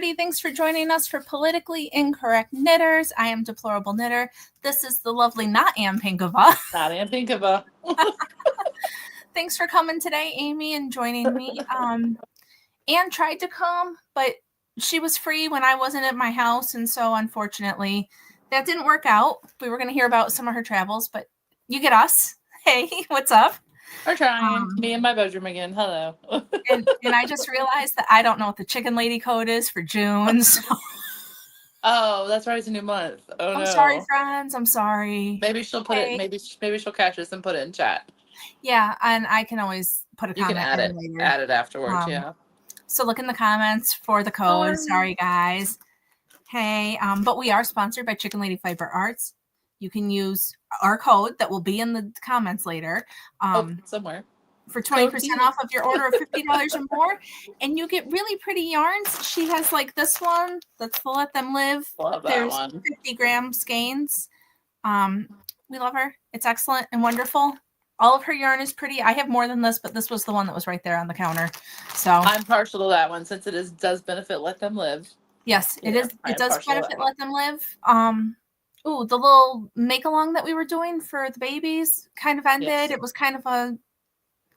everybody. Thanks for joining us for Politically Incorrect Knitters. I am Deplorable Knitter. This is the lovely not Ann Pinkova. Not Ann Pinkova. Thanks for coming today, Amy, and joining me. Ann tried to come, but she was free when I wasn't at my house, and so unfortunately, that didn't work out. We were going to hear about some of her travels, but you get us. Hey, what's up? We're trying. Me in my bedroom again. Hello. and I just realized that I don't know what the Chicken Lady code is for June. So. Oh, that's right. It's a new month. Oh, I'm sorry, friends. I'm sorry. Maybe she'll put it. Maybe she'll catch this and put it in chat. Yeah, and I can always put a comment. You can add it. Later. Add it afterwards. Yeah. So look in the comments for the code. Sorry, guys. Hey, but we are sponsored by Chicken Lady Fiber Arts. You can use our code that will be in the comments later. Somewhere. For 20% off of your order of $50 or more. And you get really pretty yarns. She has like this one that's the Let Them Live. Love that There's one. 50-gram skeins. We love her. It's excellent and wonderful. All of her yarn is pretty. I have more than this, but this was the one that was right there on the counter. So I'm partial to that one since it does benefit Let Them Live. Yes, it is. It does benefit Let Them Live. The little make-along that we were doing for the babies kind of ended. Yes. It was kind of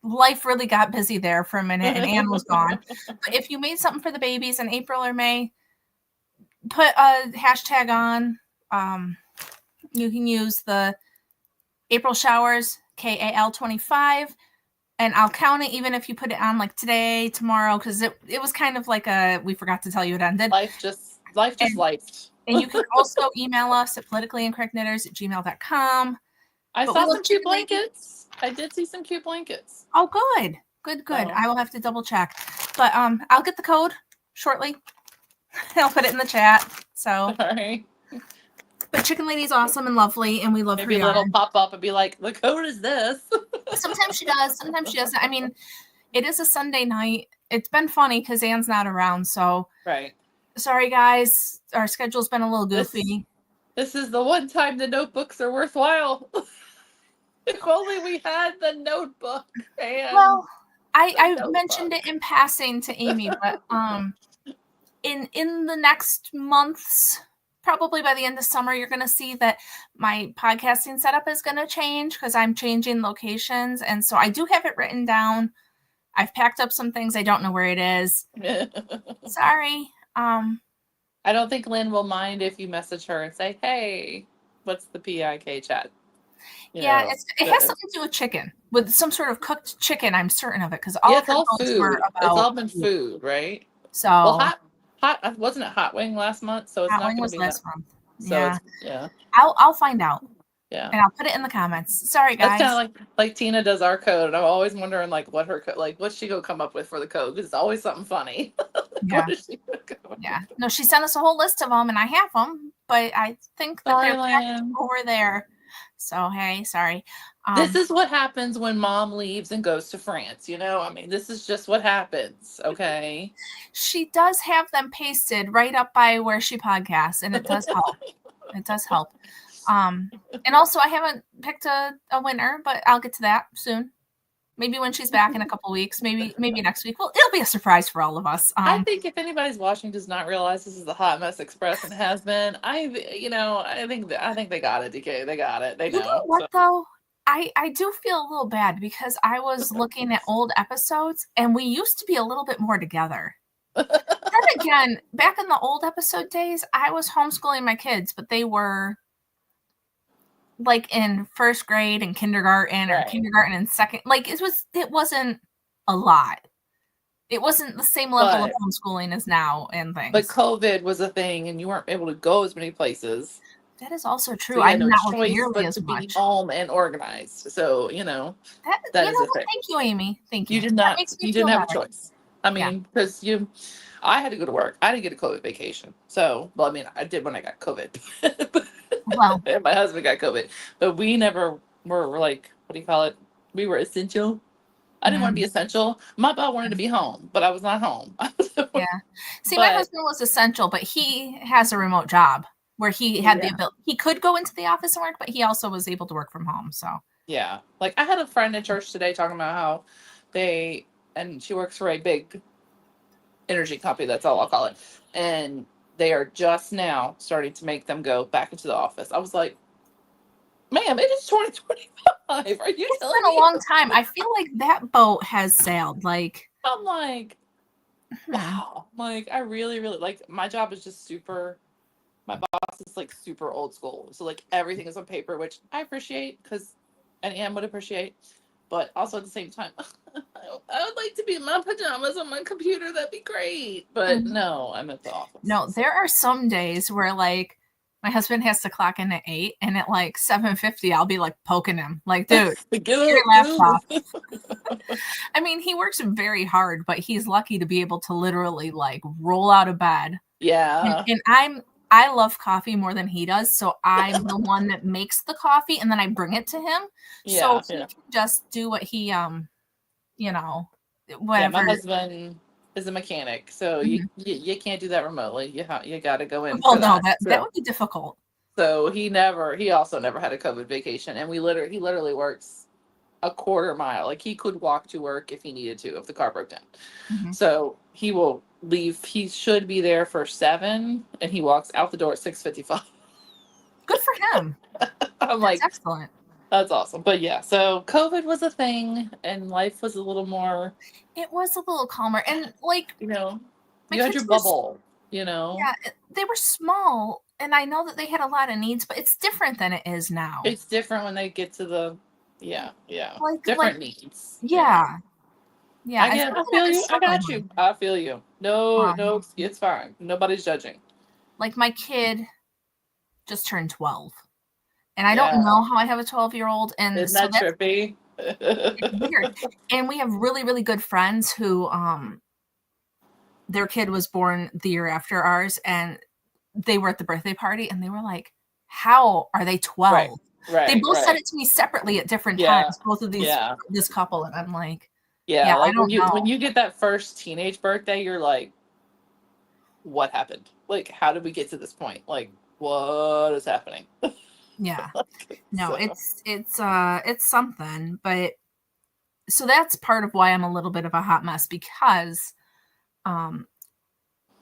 life really got busy there for a minute, and Anne was gone. But if you made something for the babies in April or May, put a hashtag on. You can use the April showers, KAL25, and I'll count it even if you put it on like today, tomorrow, because it was kind of like we forgot to tell you it ended. Life just lifed. And you can also email us at politicallyincorrectknitters@gmail.com. I saw some cute blankets. I did see some cute blankets. Oh, good. I will have to double check. But I'll get the code shortly. I'll put it in the chat. So. All right. But Chicken Lady's awesome and lovely, and we love her. Maybe a little pop up and be like, the code is this. Sometimes she does. Sometimes she doesn't. I mean, it is a Sunday night. It's been funny because Anne's not around. So. Right. Sorry, guys. Our schedule's been a little goofy. This is the one time the notebooks are worthwhile. If only we had the notebook. Well, I mentioned it in passing to Amy, but in the next months, probably by the end of summer, you're going to see that my podcasting setup is going to change because I'm changing locations. And so I do have it written down. I've packed up some things. I don't know where it is. Sorry. I don't think Lynn will mind if you message her and say, hey, what's the PIK chat? It has something to do with chicken, with some sort of cooked chicken. I'm certain of it because all of her food. Were about it's all been food, right? So hot wasn't it Hot Wing last month? So it's Hot not Wing going was to be last month. So yeah. I'll find out. Yeah. And I'll put it in the comments. Sorry, guys. That's kind of like Tina does our code, and I'm always wondering what her what's she gonna come up with for the code? Because it's always something funny. Yeah. No, she sent us a whole list of them, and I have them, but I think that they're over there. So hey, sorry. This is what happens when Mom leaves and goes to France. I mean, this is just what happens. Okay. She does have them pasted right up by where she podcasts, and it does help. It does help. And also I haven't picked a winner, but I'll get to that soon. Maybe when she's back in a couple weeks, maybe next week. Well, it'll be a surprise for all of us. I think if anybody's watching does not realize this is the Hot Mess Express and has been, I think they got it, DK. They got it. They know. You know what though? I do feel a little bad because I was looking at old episodes and we used to be a little bit more together. Then again, back in the old episode days, I was homeschooling my kids, but they were like in first grade and kindergarten or kindergarten and second. Like it wasn't a lot. It wasn't the same level of homeschooling as now and things. But COVID was a thing and you weren't able to go as many places. That is also true. So I did not work nearly as to much. Be home and organized. So, that is a thing. Thank you, Amy. Thank you. You didn't have a choice. I mean, because I had to go to work. I didn't get a COVID vacation. So, I mean, I did when I got COVID. Well, and my husband got COVID. But we never were like, what do you call it? We were essential. I didn't want to be essential. My dad wanted to be home, but I was not home. Yeah. See, my husband was essential, but he has a remote job where he had the ability. He could go into the office and work, but he also was able to work from home. So yeah, like I had a friend at church today talking about how and she works for a big energy company. That's all I'll call it. And they are just now starting to make them go back into the office. I was like, ma'am, it is 2025. Are you It's telling been a me? long time. I feel like that boat has sailed. Like, I'm like, wow. Like, I really, really like my job is just super. My boss is like super old school. So, like, everything is on paper, which I appreciate because and Anne would appreciate. But also at the same time, I would like to be in my pajamas on my computer. That'd be great. But no, I'm at the office. No, So. there are some days where like my husband has to clock in at 8 and at like 7:50 I'll be like poking him. Like, dude, Get your up, laptop. I mean, he works very hard, but he's lucky to be able to literally like roll out of bed. Yeah. And I love coffee more than he does, so I'm the one that makes the coffee and then I bring it to him. So he can just do what he you know, whatever. Yeah, my husband is a mechanic, so you can't do that remotely. You got to go in. Well, no, that would be difficult. So he also never had a COVID vacation, and he literally works a quarter mile. Like he could walk to work if he needed to, if the car broke down. So he will leave. He should be there for 7, and he walks out the door at 6:55. Good for him. I'm That's excellent. That's awesome. But yeah, so COVID was a thing, and life was a little more. It was a little calmer, and like you had your bubble. Yeah, they were small, and I know that they had a lot of needs, but it's different than it is now. It's different when they get to the different needs. Yeah. I feel you. I got you. I feel you. No, it's fine. Nobody's judging. Like my kid just turned 12. And I don't know how I have a 12-year-old. And isn't that trippy? It's weird. And we have really, really good friends who their kid was born the year after ours, and they were at the birthday party, and they were like, how are they 12? Right, they both said it to me separately at different times, both of this couple, and I'm like, like I don't know. When you get that first teenage birthday, you're like, what happened? Like, how did we get to this point? Like, what is happening? Yeah. No, it's something, but so that's part of why I'm a little bit of a hot mess, because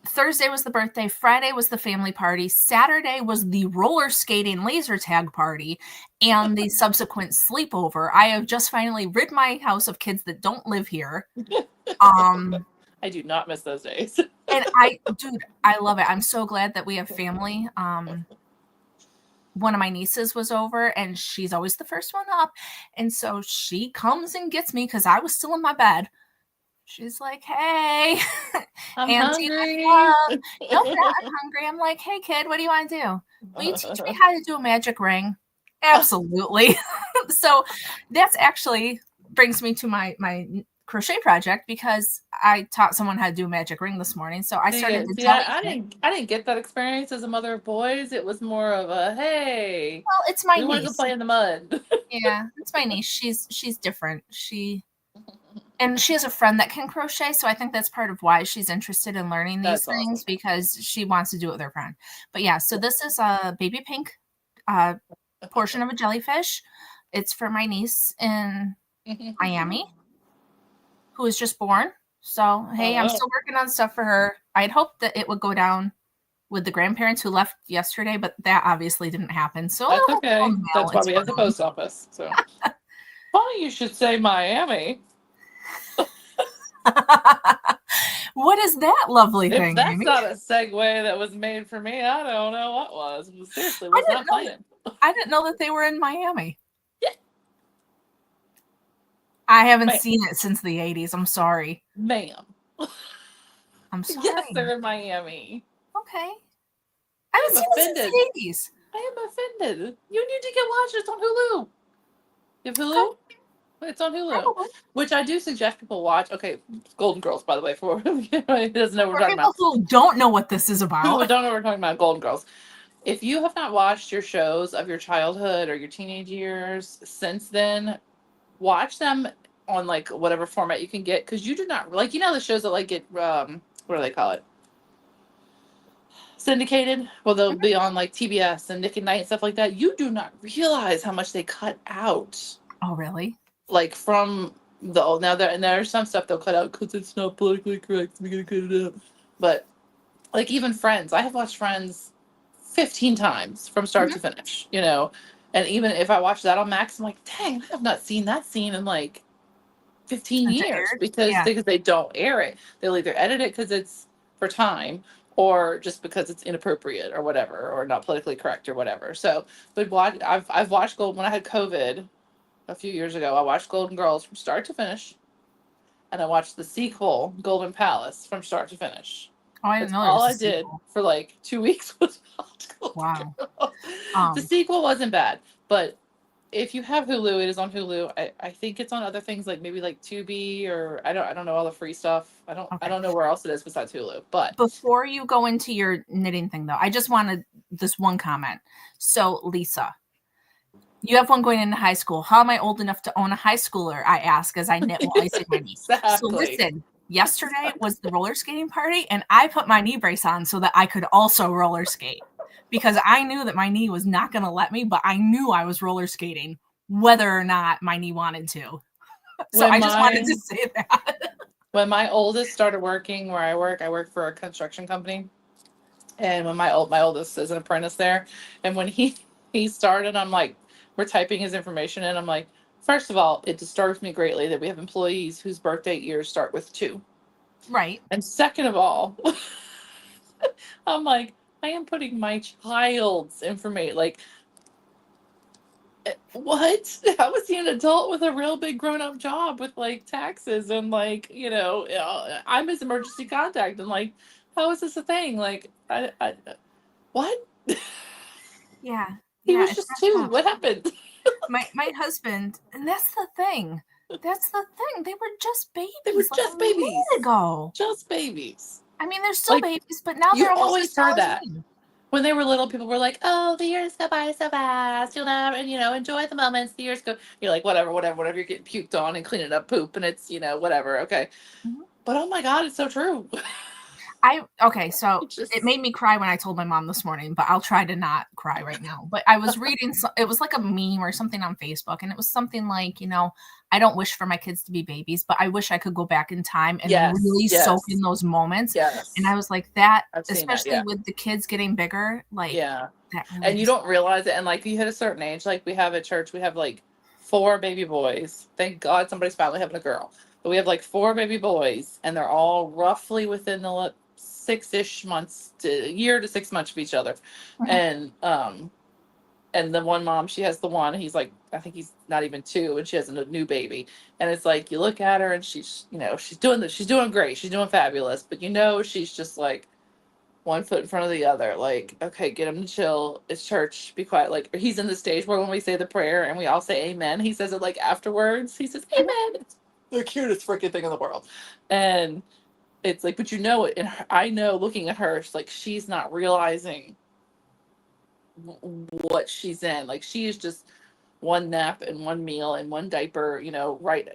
Thursday was the birthday, Friday was the family party, Saturday was the roller skating laser tag party, and the subsequent sleepover. I have just finally rid my house of kids that don't live here. I do not miss those days. And I love it. I'm so glad that we have family. One of my nieces was over, and she's always the first one up. And so she comes and gets me because I was still in my bed. She's like, hey, I'm Auntie, hungry. No, I'm hungry. I'm like, hey, kid, what do you want to do? Will you teach me how to do a magic ring? Absolutely. So that's actually brings me to my crochet project, because I taught someone how to do a magic ring this morning. So I started to tell I didn't get that experience as a mother of boys. It was more of a, hey, well, it's my niece. We want to play in the mud. Yeah, it's my niece. She's different. And she has a friend that can crochet, so I think that's part of why she's interested in learning these things, because she wants to do it with her friend. But yeah, so this is a baby pink portion of a jellyfish. It's for my niece in Miami, who was just born. So, hey, I'm still working on stuff for her. I had hoped that it would go down with the grandparents who left yesterday, but that obviously didn't happen. So that's okay. That's why we have the post office. So funny you should say Miami. What is that lovely thing? If that's Amy? not a segue that was made for me, I don't know what was. Seriously, was not playing. I didn't know that they were in Miami. Yeah. I haven't seen it since the 80s. I'm sorry. Ma'am. I'm sorry. Yes, they're in Miami. Okay. I haven't seen it since the 80s. I am offended. You need to get watched. It's on Hulu. You have Hulu? Okay. It's on Hulu, which I do suggest people watch. Okay, Golden Girls, by the way, for who doesn't know what we're talking about. Who don't know what this is about. Who don't know what we're talking about, Golden Girls. If you have not watched your shows of your childhood or your teenage years since then, watch them on like whatever format you can get, because you do not like, the shows that like get what do they call it? Syndicated. Well, they'll be on like TBS and Nick at Night and stuff like that. You do not realize how much they cut out. Oh, really? Like from Now there's some stuff they'll cut out because it's not politically correct. We're gonna cut it out. But like even Friends, I have watched Friends 15 times from start Mhm. to finish. And even if I watch that on Max, I'm like, dang, I have not seen that scene in like 15 Since it years aired? because Yeah. they don't air it. They'll either edit it because it's for time or just because it's inappropriate or whatever, or not politically correct or whatever. So, but I've watched Gold when I had COVID a few years ago. I watched Golden Girls from start to finish, and I watched the sequel Golden Palace from start to finish. Oh, I didn't That's know there all was a I did sequel. for like 2 weeks was watch Golden Wow. Girls. The Um, sequel wasn't bad, but if you have Hulu, it is on Hulu. I think it's on other things like maybe like Tubi, or I don't know all the free stuff. I okay. don't know where else it is besides Hulu. But Before you go into your knitting thing, though, I just wanted this one comment. So, Lisa, you have one going into high school. How am I old enough to own a high schooler? I ask as I knit while icing my knee. So, exactly. listen, yesterday was the roller skating party, and I put my knee brace on so that I could also roller skate because I knew that my knee was not going to let me, but I knew I was roller skating whether or not my knee wanted to. So, When I just wanted my to say that. when my oldest started working where I work for a construction company. And when my oldest is an apprentice there, and when he started, I'm like, we're typing his information in. I'm like, first of all, it disturbs me greatly that we have employees whose birthday years start with 2. Right. And second of all, I'm like, I am putting my child's information. Like, what? How is he an adult with a real big grown up job with like taxes and like, I'm his emergency contact, and like, how is this a thing? Like, what? Yeah. He Yeah. was It's just messed 2. up. What happened? My husband, and that's the thing. That's the thing. They were just They were babies like a just babies. minute ago. Just babies. I mean, they're still Like, babies, but now you they're almost as always heard tall as that. me. When they were little, people were like, oh, the years go by so fast. You'll never, and, enjoy the moments. The years go. You're like, whatever. You're getting puked on and cleaning up poop, and it's, whatever. Okay. Mhm. But oh my God, it's so true. Okay, so It it just, made me cry when I told my mom this morning, but I'll try to not cry right now. But I was reading, it was like a meme or something on Facebook, and it was something like, I don't wish for my kids to be babies, but I wish I could go back in time and yes, really soak in yes, those moments. And I yes. was like, that, I've seen that. especially Yeah. with the kids getting bigger, like Yeah. that really And you just, don't realize it. And like, you hit a certain age, like we have at church, we have like 4 baby boys. Thank God somebody's finally having a girl. But we have like 4 baby boys, and they're all roughly within the 6-ish months to a year to 6 months of each other. Mhm. And the one mom, she has the one, he's like, I think he's not even 2, and she has a new baby. And it's like, you look at her and she's doing this, she's doing great, she's doing fabulous, but she's just like one foot in front of the other. Like, okay, get him to chill. It's church. Be quiet. Like, he's in the stage where when we say the prayer and we all say amen, he says it like afterwards. He says Mhm. amen. It's the cutest freaking thing in the world. And it's like, but it. And I know looking at her, she's not realizing what she's in. Like, she is just one nap and one meal and one diaper, right,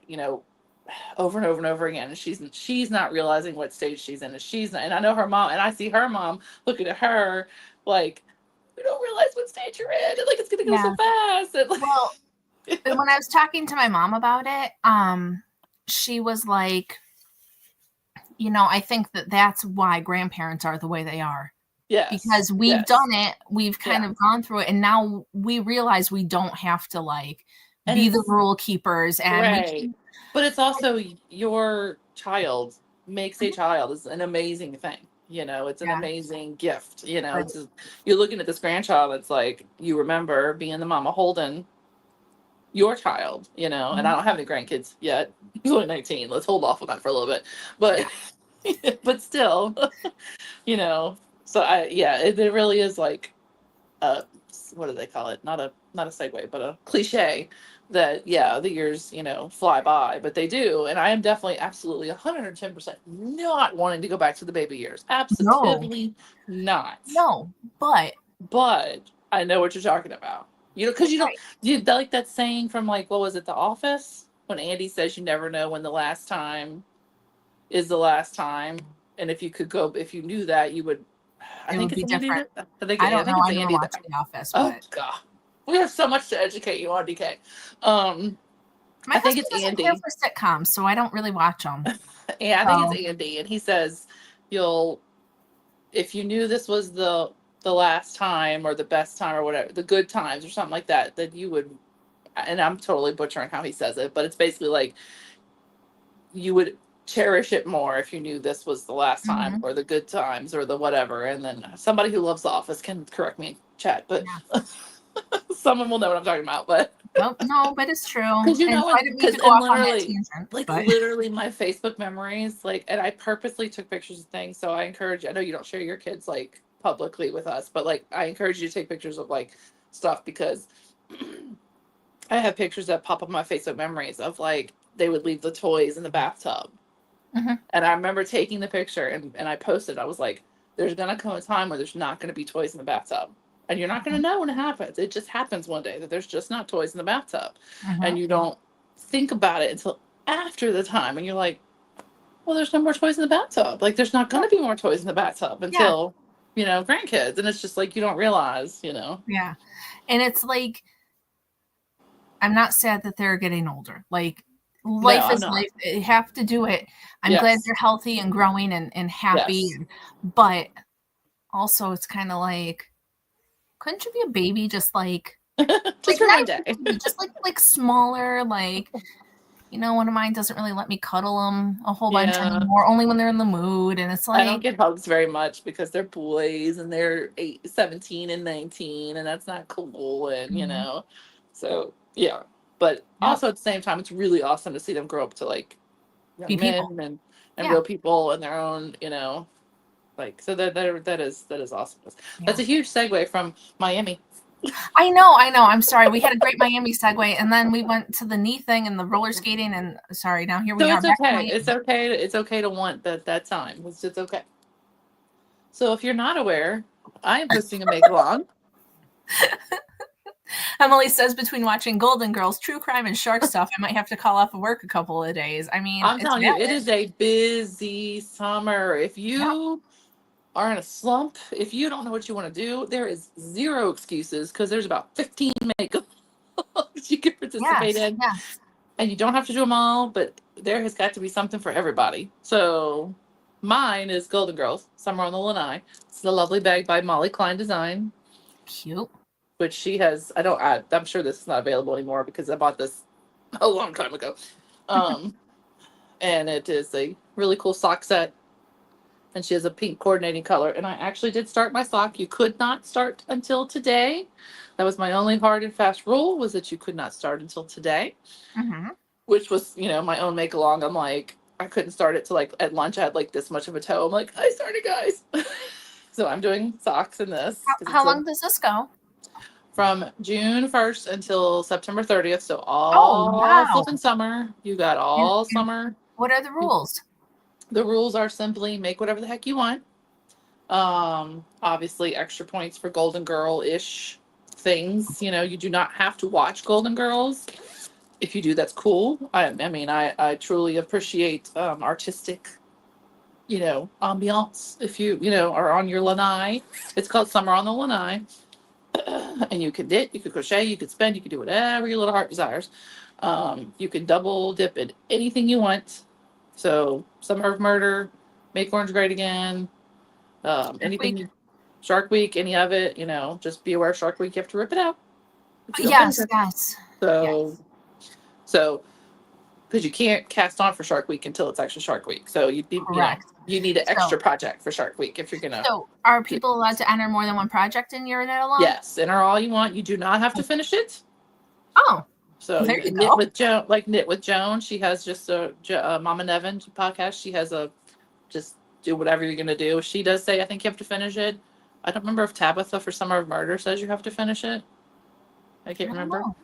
over and over and over again, and she's not realizing what stage she's in, and she's not, and I know her mom, and I see her mom looking at her like, you don't realize what stage you're in, and like it's gonna go Yeah. so fast, and like, Well, and when I was talking to my mom about it, she was like, I think that that's why grandparents are the way they are. yes, Because we've yes, done it, we've kind yeah, of gone through it, and now we realize we don't have to, like, and be the it's rule keepers, and we right, can but it's also your child makes a Mhm. child is an amazing thing. It's an Yeah, amazing gift. right. You're looking at this grandchild. It's like you remember being the mama holding your child, and I Mhm. don't have any grandkids yet. He's only 19. Let's hold off on that for a little bit. But but still, you know. So yeah, it really is like a, what do they call it? Not a segue, but a cliche that yeah, the years, fly by, but they do. And I am definitely absolutely 110% not wanting to go back to the baby years. No, Absolutely not. no, but But I know what you're talking about. Because you don't, right. you like that saying from like, what was it, The Office? When Andy says you never know when the last time is the last time. And if you knew that, you would, I It think would it's be Andy different. that, I think, I I don't think know, it's I never Andy that, watched The Office, oh but God, we have so much to educate you on, DK. My I think husband it's doesn't care Andy. for sitcoms, so I don't really watch them. Yeah, I think So, it's Andy, and he says if you knew this was the last time or the best time or whatever, the good times or something like that, then you would. And I'm totally butchering how he says it, but it's basically like you would cherish it more if you knew this was the last time mhm, or the good times or the whatever. And then somebody who loves The Office can correct me in chat, but yeah. someone will know what I'm talking about. But Nope, no, but it's true. because And so I didn't mean to go and off on that literally, tangent, like but literally my Facebook memories, like, and I purposely took pictures of things. So I encourage you, I know you don't share your kids like publicly with us, but like I encourage you to take pictures of like stuff because I have pictures that pop up my Facebook memories of like they would leave the toys in the bathtub. mhm, And I remember taking the picture and I posted, I was like, there's gonna come a time where there's not gonna be toys in the bathtub. And you're not gonna know when it happens. It just happens one day that there's just not toys in the bathtub. mhm. And you don't think about it until after the time and you're like, well, there's no more toys in the bathtub. Like there's not Yeah, gonna be more toys in the bathtub yeah, until, grandkids. And it's just like you don't realize. yeah. And it's like I'm not sad that they're getting older. Like No, life I'm is not. life. You have to do it. I'm glad Yes. you're healthy and growing and happy, Yes. but also it's kind of like, couldn't you be a baby just like Just for not one even day. baby, just like smaller, like one of mine doesn't really let me cuddle them a whole bunch Yeah. anymore, only when they're in the mood, and it's I don't like, get hugs very much because they're boys and they're 17 and 19, and that's not cool. And, mhm, so yeah. But yep, also at the same time, it's really awesome to see them grow up to like be young people. men and Yeah, real people and their own, like, so that is awesome. That's yeah. a huge segue from Miami. I know. I'm sorry. We had a great Miami segue, and then we went to the knee thing and the roller skating, and sorry, now here we So are it's back to okay. It's Miami. okay. It's okay to want that time. It's okay. So if you're not aware, I am hosting a make along. Emily says between watching Golden Girls, true crime, and shark stuff, I might have to call off of work a couple of days. I mean, I'm it's telling you, it valid. is a busy summer. If Yep. you are in a slump, if you don't know what you want to do, there is zero excuses because there's about 15 makeup you can participate Yes. in. Yes. And you don't have to do them all, but there has got to be something for everybody. So mine is Golden Girls, Summer on the Lanai. It's the lovely bag by Molly Klein Design, Cute. which she has. I'm sure this is not available anymore because I bought this a long time ago. Um, and it is a really cool sock set. And she has a pink coordinating color. And I actually did start my sock. You could not start until today. That was my only hard and fast rule, was that you could not start until today, Hmm. which was, my own make along. I'm like, I couldn't start it till like at lunch. I had like this much of a toe. I'm like, I started, guys. So I'm doing socks in this because How it's long does this go? from June 1st until September 30th. So Oh, all wow. flipping summer. You got all And summer. what are the rules? The rules are simply make whatever the heck you want. Obviously extra points for Golden Girl-ish things. You do not have to watch Golden Girls. If you do, that's cool. I truly appreciate artistic, ambiance. If you are on your lanai, it's called Summer on the Lanai. And you can knit, you can crochet, you can spin, you can do whatever your little heart desires. You can double dip in anything you want. So Summer of Murder, Make Orange Great Again, Shark Week? Shark Week, any of it, just be aware Shark Week, you have to rip it out if you don't finish Yes, it. yes, So, yes. so, because you can't cast on for Shark Week until it's actually Shark Week. So Correct. you need an So, extra project for Shark Week if you're gonna so are do it. people allowed to enter more than one project in your knit along? Yes, enter all you want. You do not have to finish it. Oh, So there you you can knit go. with Joan, like knit with Joan. She has just a Mama Nevin podcast. She has just do whatever you're gonna do. She does say I think you have to finish it. I don't remember if Tabitha for Summer of Murder says you have to finish it. I can't I don't remember. know.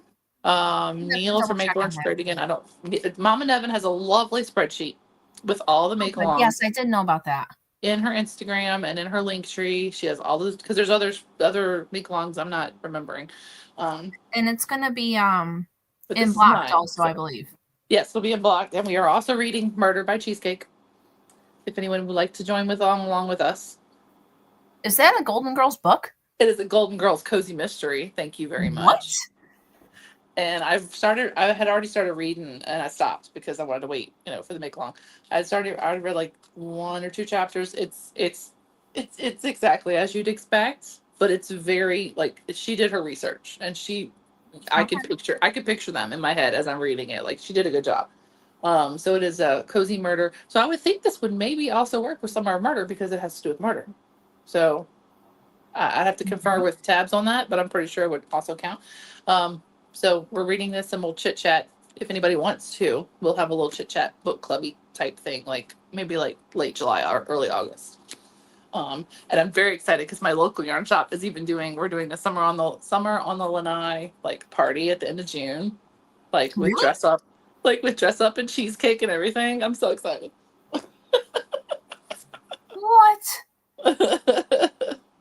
I have to Neil for double Make check on Orange that. Great Again. I don't. Mama Nevin has a lovely spreadsheet with all the Oh, make good. Yes, alongs I did know about that. in her Instagram and in her link tree. She has all those because there's other make alongs I'm not remembering. And it's gonna be But in this is blocked mine. also, So I believe. yes, we'll be in blocked, and we are also reading Murder by Cheesecake. If anyone would like to join along with us, Is that a Golden Girls book? it is a Golden Girls cozy mystery. Thank you very What? much. And I had already started reading, and I stopped because I wanted to wait, for the make along. I read like 1 or 2 chapters. It's exactly as you'd expect, but it's very, like, she did her research, and I Okay. could picture them in my head as I'm reading it. Like, she did a good job. So it is a cozy murder. So I would think this would maybe also work with Summer of Murder because it has to do with murder. So I'd have to confer with tabs on that, but I'm pretty sure it would also count. So we're reading this, and we'll chit chat if anybody wants to. We'll have a little chit chat book clubby type thing, like maybe like late July or early August. And I'm very excited because my local yarn shop is even we're doing the summer on the lanai like party at the end of June, like with Really? dress up and cheesecake and everything. I'm so excited. What?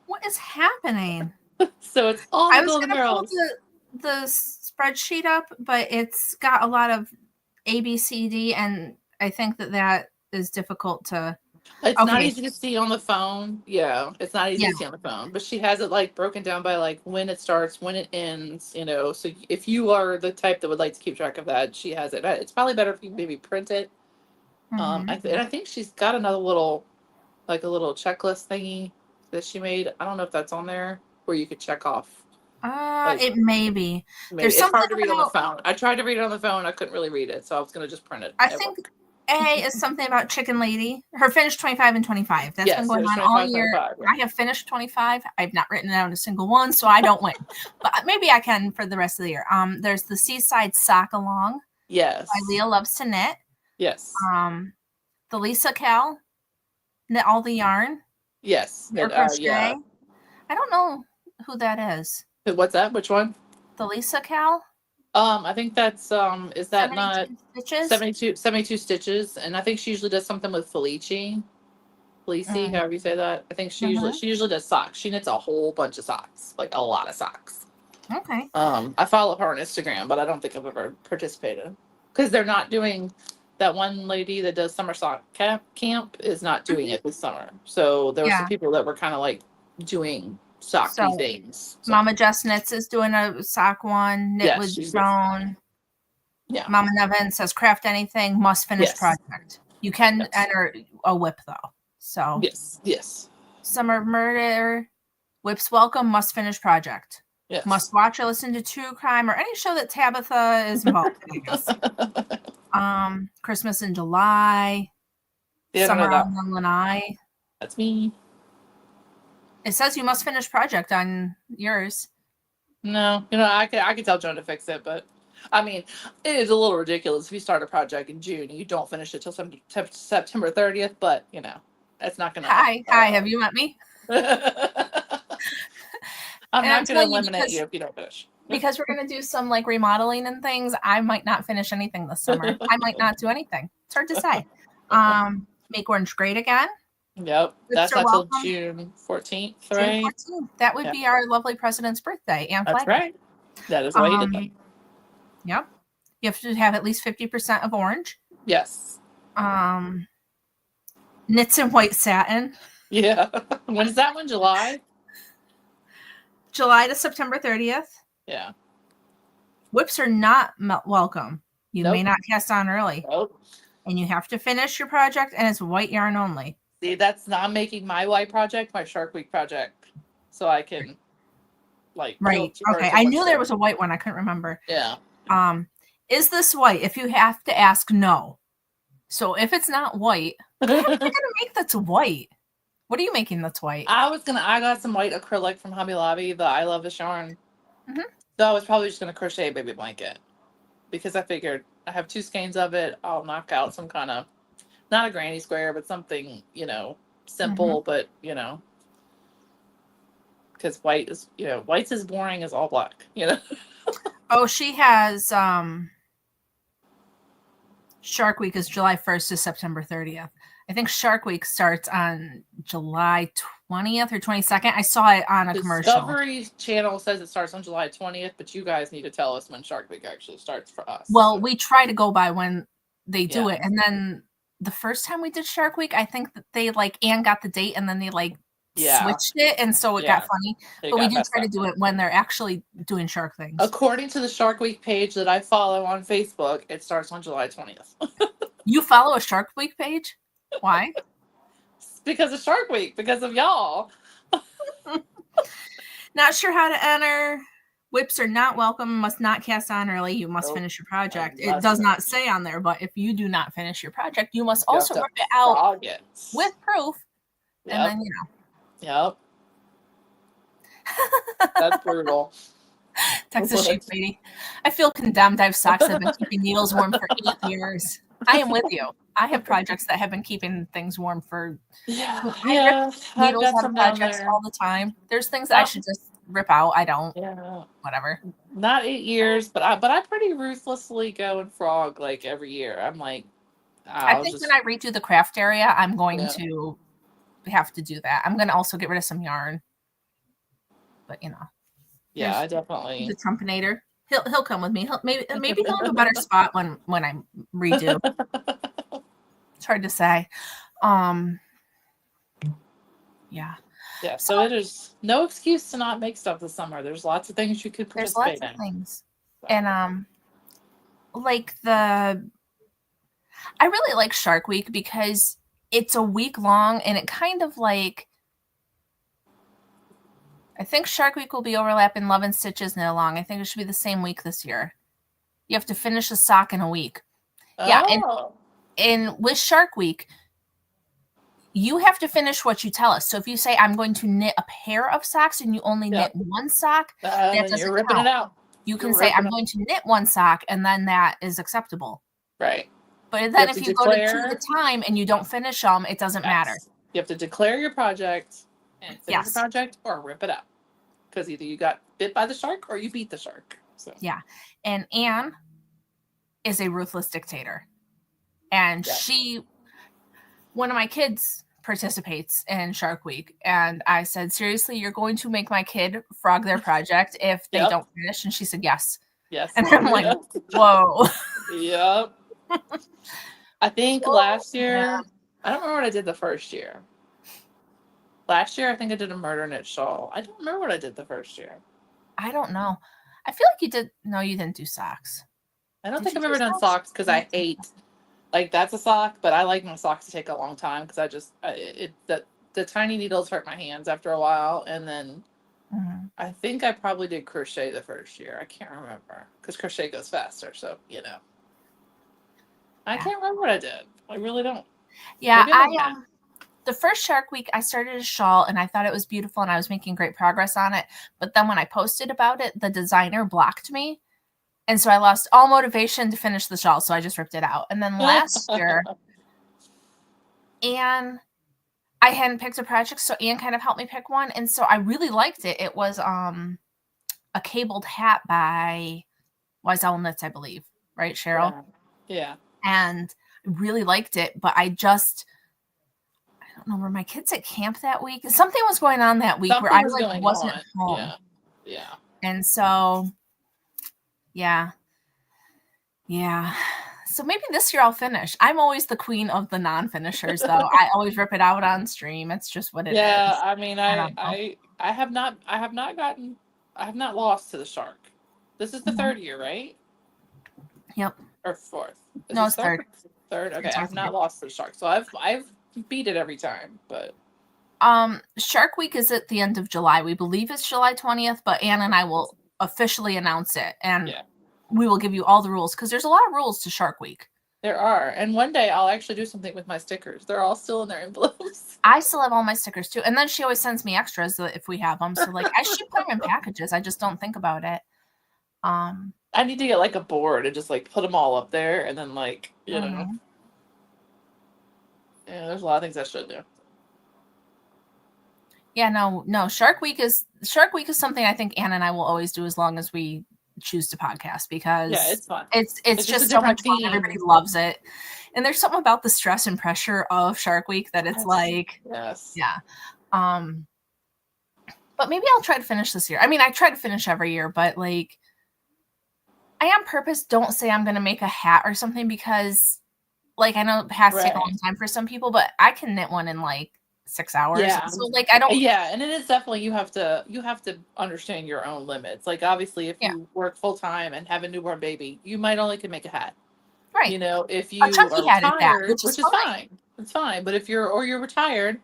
What is happening? So it's all I the was Golden gonna pull Girls. the spreadsheet up, but it's got a lot of A, B, C, D, and I think that is difficult to. It's not Okay. easy to see on the phone. Yeah, it's not easy to see on the phone. But she has it like broken down by like when it starts, when it ends. So if you are the type that would like to keep track of that, she has it. It's probably better if you maybe print it. Mhm. And I think she's got another little, like a little checklist thingy that she made. I don't know if that's on there where you could check off. Like, It may be. maybe There's it's something hard to read on the about. phone. I tried to read it on the phone. I couldn't really read it, so I was gonna just print it. I It think worked. A is something about Chicken Lady. Her finished 25 and 25. That's been Yes, going it was on all 25, year. 25. Yeah. I have finished 25. I've not written down a single one, so I don't win. But maybe I can for the rest of the year. There's the Seaside Sock Along Yes. by Leah Loves to Knit. Yes. The Lisa Cal Knit All the Yarn. Yes. Or Crochet. Yeah. I don't know who that is. What's that? Which one? The Lisa Cal? I think that's is that 72 not stitches? 72 stitches? And I think she usually does something with Felici, however you say that. I think she usually does socks. She knits a whole bunch of socks, like a lot of socks. Okay. I follow her on Instagram, but I don't think I've ever participated because they're not doing that. One lady that does summer sock camp is not doing it this summer. So there were some people that were kind of like doing socky things. So. Mama Jess Knits is doing a sock one. Knit with Joan. Yeah. Mama Nevin says craft anything, must finish project. You can enter a whip though. So yes. Summer Murder, whips welcome, must finish project. Yes. Must watch or listen to true crime or any show that Tabitha is involved in, I guess. Christmas in July. Summer on the Lanai. That's me. It says you must finish project on yours. No, I could tell Joan to fix it, but I mean, it is a little ridiculous if you start a project in June and you don't finish it till September 30th. But that's not gonna. Hi, have you met me? I'm not gonna eliminate you if you don't finish. Because we're gonna do some like remodeling and things. I might not finish anything this summer. I might not do anything. It's hard to say. Make Orange great again. Yep, that's not till June 14th, right? June 14th. That would be our lovely president's birthday. And that's right. That is why you did that. Yep. You have to have at least 50% of orange. Yes. Knits in white satin. Yeah. When is that one? July? July to September 30th. Yeah. Whips are not welcome. You may not cast on early. Nope. And you have to finish your project, and it's white yarn only. See, that's not making my white project, my Shark Week project. So I can, like... Right. Okay. I knew there was a white one. I couldn't remember. Yeah. Is this white? If you have to ask, no. So if it's not white, what are you going to make that's white? What are you making that's white? I got some white acrylic from Hobby Lobby, the I Love This Yarn. So I was probably just going to crochet a baby blanket. Because I figured I have 2 skeins of it. I'll knock out some kind of, not a granny square, but something, simple, but, because white's as boring as all black, Oh, she has, Shark Week is July 1st to September 30th. I think Shark Week starts on July 20th or 22nd. I saw it on a commercial. Discovery Channel says it starts on July 20th, but you guys need to tell us when Shark Week actually starts for us. Well, we try to go by when they do it. And then the first time we did Shark Week, I think that they Anne got the date and then they switched it, and so it got funny. But we do try to do it when they're actually doing shark things. According to the Shark Week page that I follow on Facebook, it starts on July 20th. You follow a Shark Week page? Why? Because of Shark Week, because of y'all. Not sure how to enter. Whips are not welcome. Must not cast on early. You must finish your project. It does not say on there, but if you do not finish your project, you must also rip it out with proof. Yep. And then, Yep. That's brutal. Texas sheep lady. I feel condemned. I have socks that have been keeping needles warm for 8 years. I am with you. I have projects that have been keeping things warm for needles on projects all the time. There's things that I should just rip out. I don't. Yeah. Whatever. Not 8 years, but I pretty ruthlessly go and frog like every year. I'm like, I think when I redo the craft area, I'm going to have to do that. I'm going to also get rid of some yarn. But yeah, I definitely. The Trumpinator. He'll come with me. Maybe he'll have a better spot when I redo. It's hard to say. Yeah. Yeah, so it is no excuse to not make stuff this summer. There's lots of things you could participate in. There's lots of things. And I really like Shark Week because it's a week long, and it kind of like, I think Shark Week will be overlapping Love and Stitches knit along. I think it should be the same week this year. You have to finish a sock in a week. Oh. Yeah, and with Shark Week, you have to finish what you tell us. So if you say, I'm going to knit a pair of socks and you only knit one sock, that doesn't you're ripping count. It out. You can say, I'm going to knit one sock, and then that is acceptable. Right. But then if you go to 2 at a time and you don't finish them, it doesn't matter. You have to declare your project and finish the project or rip it out. Because either you got bit by the shark or you beat the shark. So. Yeah. And Anne is a ruthless dictator. And one of my kids participates in Shark Week. And I said, seriously, you're going to make my kid frog their project if they don't finish? And she said, yes. Yes. And I'm like, whoa. Yep. I think last year, I don't remember what I did the first year. Last year, I think I did a murder knit shawl. I don't remember what I did the first year. I don't know. I feel like you did. No, you didn't do socks. I don't think I've ever done socks because I hate, like, that's a sock, but I like my socks to take a long time because I just, the tiny needles hurt my hands after a while. And then I think I probably did crochet the first year. I can't remember because crochet goes faster. So, I can't remember what I did. I really don't. Yeah, the first Shark Week, I started a shawl and I thought it was beautiful and I was making great progress on it. But then when I posted about it, the designer blocked me. And so I lost all motivation to finish the shawl. So I just ripped it out. And then last year, I hadn't picked a project. So Anne kind of helped me pick one. And so I really liked it. It was a cabled hat by Wiesel Knits, I believe. Right, Cheryl? Yeah. And I really liked it. But I don't know, were my kids at camp that week? Something was going on that week where I wasn't home. Yeah. And so, yeah. So maybe this year I'll finish. I'm always the queen of the non-finishers, though. I always rip it out on stream. It's just what it is. Yeah, I mean, I have not lost to the shark. This is the third year, right? Yep. Or fourth? No, it's third. Third. Okay, I've not lost to the shark, so I've beat it every time, but Shark Week is at the end of July. We believe it's July 20th, but Anne and I will officially announce it, and we will give you all the rules because there's a lot of rules to Shark Week. There are, and one day I'll actually do something with my stickers. They're all still in their envelopes. I still have all my stickers too, and then she always sends me extras if we have them. So I should put them in packages. I just don't think about it. I need to get like a board and just like put them all up there, and then yeah, there's a lot of things I should do. Yeah, no. Shark Week is something I think Anne and I will always do as long as we choose to podcast because it's fun. It's just so much fun. Everybody loves it, and there's something about the stress and pressure of Shark Week that it's yeah. But maybe I'll try to finish this year. I mean, I try to finish every year, but I on purpose don't say I'm going to make a hat or something because. I know hats take a long time for some people, but I can knit one in 6 hours. Yeah. So like I don't. Yeah, and it is definitely you have to understand your own limits. Like obviously, if Yeah. you work full time and have a newborn baby, you might only can make a hat. Right. You know, if A you are chunky hat at that, retired, which is which is fine. fine, it's fine. But if you're retired,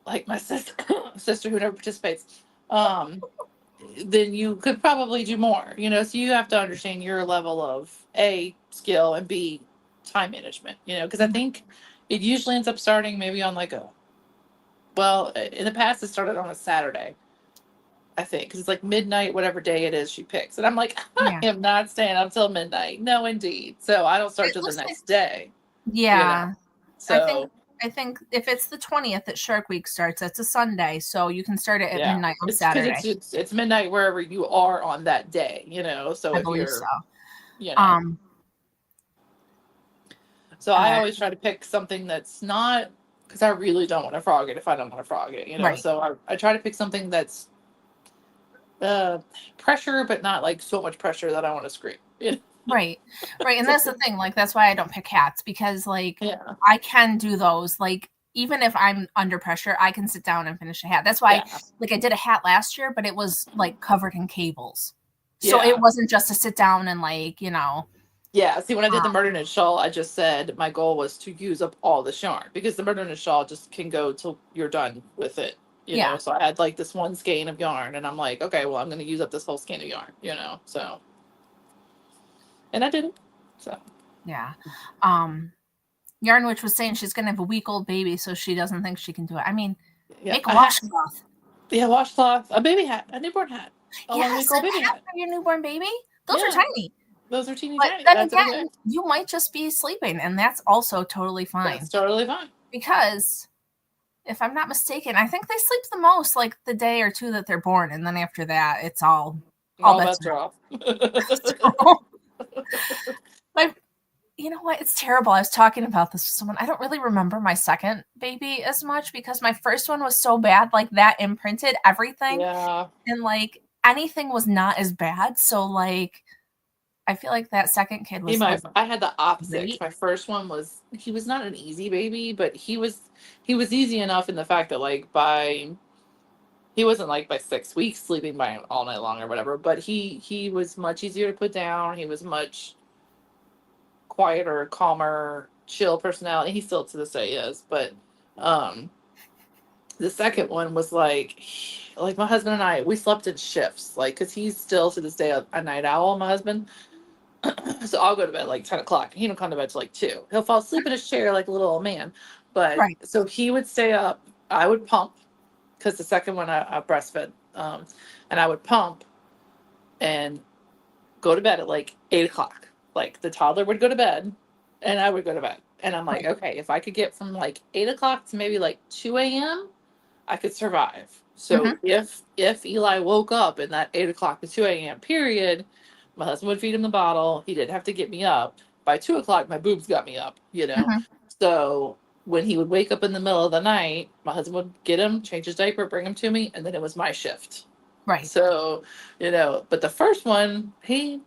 like my sister who never participates, then you could probably do more. You know, so you have to understand your level of A, skill, and B, time management. You know, because I think it usually ends up starting maybe on like in the past it started on a Saturday. I think because it's like midnight, whatever day it is she picks, and I'm like, I Yeah. am not staying up till midnight. No, indeed. So I don't start It till the looks like, next day. You know, yeah. so I think if it's the 20th that Shark Week starts, it's a Sunday, so you can start it at yeah, midnight on it's because Saturday. it's midnight wherever you are on that day. You know, so I if believe so. you're, you know, so I Uh, always try to pick something that's not because I really don't want to frog it if I don't want to frog it. You know, right. so I try to pick something that's pressure, but not like so much pressure that I want to scream. You know? Right. Right. And that's the thing. Like, that's why I don't pick hats because, like, Yeah. I can do those. Like, even if I'm under pressure, I can sit down and finish a hat. That's why, Yeah. like, I did a hat last year, but it was like covered in cables. So Yeah. it wasn't just to sit down and, like, you know. Yeah. See, when I did the murder knit shawl, I just said my goal was to use up all the yarn because the murder knit shawl just can go till you're done with it. You Yeah. know, so I had like this one skein of yarn, and I'm like, okay, well, I'm going to use up this whole skein of yarn. You know, so. And I did it. So. Yeah. Yarn Witch was saying she's going to have a week-old baby, so she doesn't think she can do it. I mean, Yeah, make a washcloth. Yeah, washcloth, a baby hat, a newborn hat, a Yes, 1-week-old baby hat for your newborn baby. Those Yeah. are tiny. Those are teeny But tiny. then That's again, you might just be sleeping, and that's also totally fine. That's totally fine. Because if I'm not mistaken, I think they sleep the most like the day or two that they're born, and then after that, it's all bets are off. You know what? It's terrible. I was talking about this with someone. I don't really remember my second baby as much because my first one was so bad. Like that imprinted everything. Yeah. And like anything was not as bad. So like I feel like that second kid was I had the opposite. great. My first one he was not an easy baby, but he was easy enough in the fact that like he wasn't like by 6 weeks sleeping by all night long or whatever, but he was much easier to put down. He was much quieter, calmer, chill personality. He still to this day is, but the second one was like my husband and I, we slept in shifts, like because he's still to this day a night owl, my husband. So I'll go to bed like 10 o'clock. He don't come to bed till like 2. He'll fall asleep in his chair like a little old man. But Right. so he would stay up. I would pump because the second one I breastfed, and I would pump and go to bed at like 8 o'clock. Like the toddler would go to bed and I would go to bed. And I'm like, okay, if I could get from like 8 o'clock to maybe like 2 a.m., I could survive. So if Eli woke up in that 8 o'clock to 2 a.m. period, my husband would feed him the bottle. He didn't have to get me up. By 2 o'clock, my boobs got me up, you know? So when he would wake up in the middle of the night, my husband would get him, change his diaper, bring him to me, and then it was my shift. Right. So, you know, but the first one, he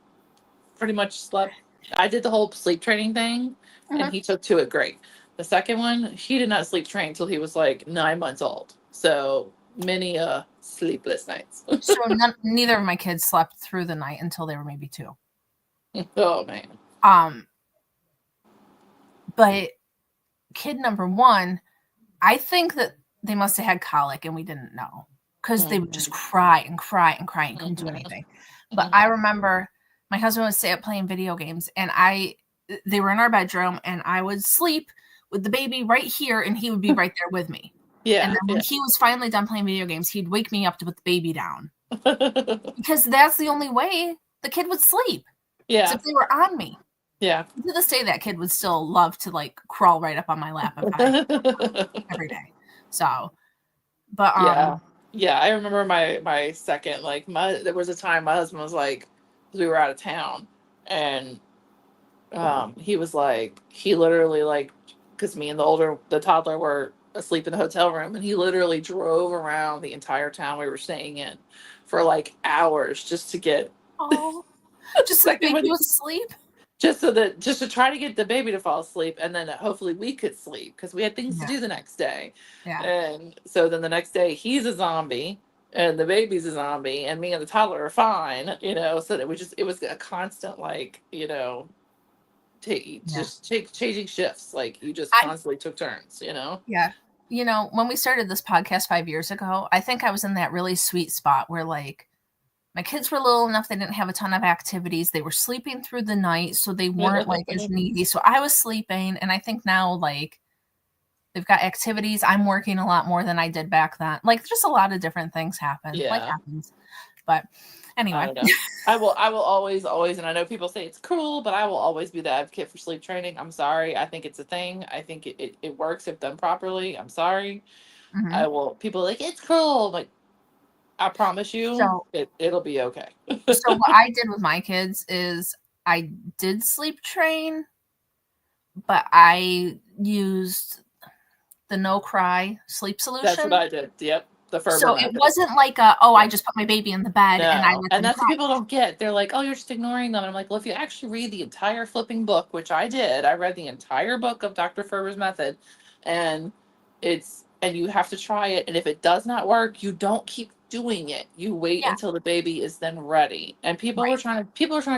pretty much slept. I did the whole sleep training thing, and he took to it great. The second one, he did not sleep train until he was like 9 months old. So many sleepless nights. So neither of my kids slept through the night until they were maybe 2. Oh man. But kid number 1, I think that they must have had colic and we didn't know because they would just cry and cry and cry and couldn't do anything. But I remember my husband would stay up playing video games and they were in our bedroom and I would sleep with the baby right here and he would be right there with me. Yeah. And then when he was finally done playing video games, he'd wake me up to put the baby down. Because that's the only way the kid would sleep. Yeah. If they were on me. Yeah. To this day, that kid would still love to like crawl right up on my lap every day. So, but yeah. I remember my second, like there was a time my husband was like, we were out of town, and he was like, he literally like, because me and the toddler were asleep in the hotel room, and he literally drove around the entire town we were staying in for like hours just to get just so the baby was asleep. just to try to get the baby to fall asleep, and then hopefully we could sleep because we had things to do the next day. Yeah. And so then the next day he's a zombie and the baby's a zombie and me and the toddler are fine, so that it was a constant, like, changing shifts. Like, you just constantly took turns. Yeah. When we started this podcast 5 years ago, I think I was in that really sweet spot where, like, my kids were little enough, they didn't have a ton of activities. They were sleeping through the night, so they weren't like as needy. So I was sleeping, and I think now, like, they've got activities. I'm working a lot more than I did back then. Like, just a lot of different things happen. Yeah. Like, happens. But anyway. I don't know. I will always, and I know people say it's cruel, but I will always be the advocate for sleep training. I'm sorry. I think it's a thing. I think it works if done properly. I'm sorry. People are like, it's cruel. Like, I promise you, it'll be okay. So what I did with my kids is I did sleep train, but I used the no cry sleep solution. That's what I did. Yep. The Ferber so method. It wasn't like I just put my baby in the bed and that's what people don't get. They're like, oh, you're just ignoring them. And I'm like, well, if you actually read the entire flipping book, which I did, I read the entire book of Dr. Ferber's method, and you have to try it. And if it does not work, you don't keep doing it. You wait until the baby is then ready. And people are trying to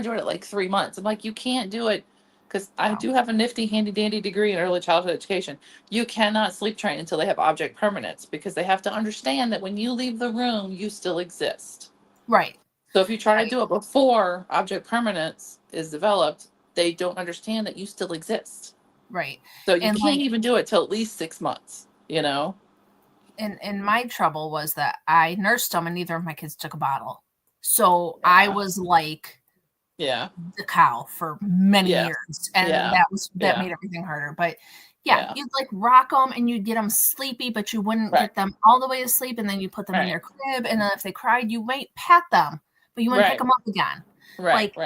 do it at like 3 months. I'm like, you can't do it, because I do have a nifty handy dandy degree in early childhood education. You cannot sleep train until they have object permanence, because they have to understand that when you leave the room, you still exist. Right. So if you try to do it before object permanence is developed, they don't understand that you still exist. Right. So you can't even do it till at least 6 months, And my trouble was that I nursed them and neither of my kids took a bottle. So I was like the cow for many years. And that made everything harder. But you'd like rock them and you'd get them sleepy, but you wouldn't get them all the way to sleep. And then you put them in their crib. And then if they cried, you might pat them, but you wouldn't pick them up again. Right.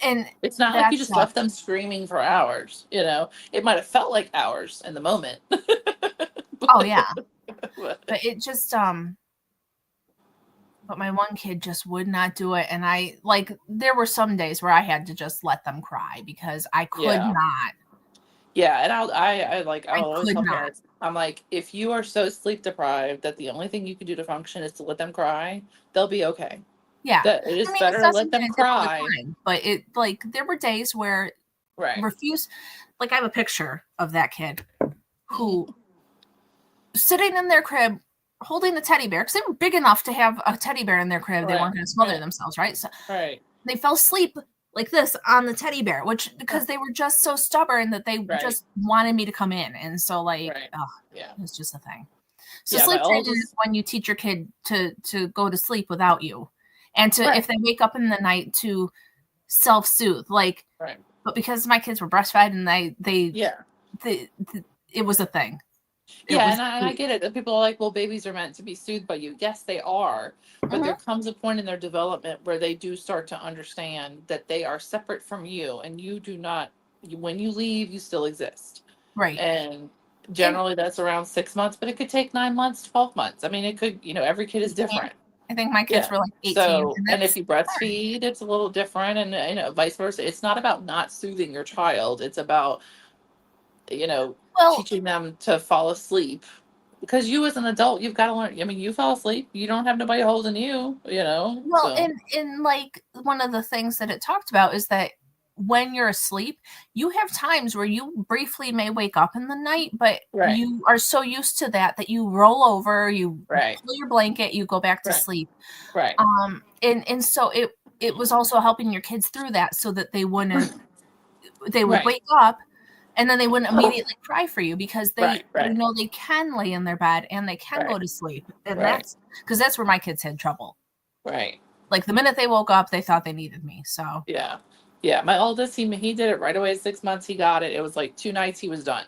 And it's not like you just left them screaming for hours. It might have felt like hours in the moment. Oh yeah. But it just but my one kid just would not do it, and there were some days where I had to just let them cry because I could not. Yeah, and I always tell parents, I'm like, if you are so sleep deprived that the only thing you can do to function is to let them cry, they'll be okay. Yeah, it is better to let them cry. But there were days where refuse. Like, I have a picture of that kid who sitting in their crib holding a teddy bear, because they were big enough to have a teddy bear in their crib. They weren't going to smother themselves, right? So they fell asleep like this on the teddy bear, because they were just so stubborn that they just wanted me to come in. And so it's just a thing. So sleep training is when you teach your kid to go to sleep without you, and to if they wake up in the night, to self-soothe. But because my kids were breastfed and it was a thing. And I get it. People are like, well, babies are meant to be soothed by you. Yes, they are. But there comes a point in their development where they do start to understand that they are separate from you, and you do not, when you leave, you still exist. Right. And generally that's around 6 months, but it could take 9 months, 12 months. I mean, it could, every kid is different. I think my kids were like 18. So, and if you breastfeed, it's a little different, and vice versa. It's not about not soothing your child. It's about, teaching them to fall asleep, because you as an adult, you've got to learn. I mean, you fall asleep, you don't have nobody holding you, Well, so. in one of the things that it talked about is that when you're asleep, you have times where you briefly may wake up in the night, but you are so used to that you roll over, you pull your blanket, you go back to sleep. Right. And so it was also helping your kids through that, so that they wouldn't, they would wake up and then they wouldn't immediately cry for you, because they know they can lay in their bed and they can go to sleep. And that's because that's where my kids had trouble. Right. Like, the minute they woke up, they thought they needed me. So yeah, my oldest, he did it right away at 6 months. He got it. It was like 2 nights, he was done.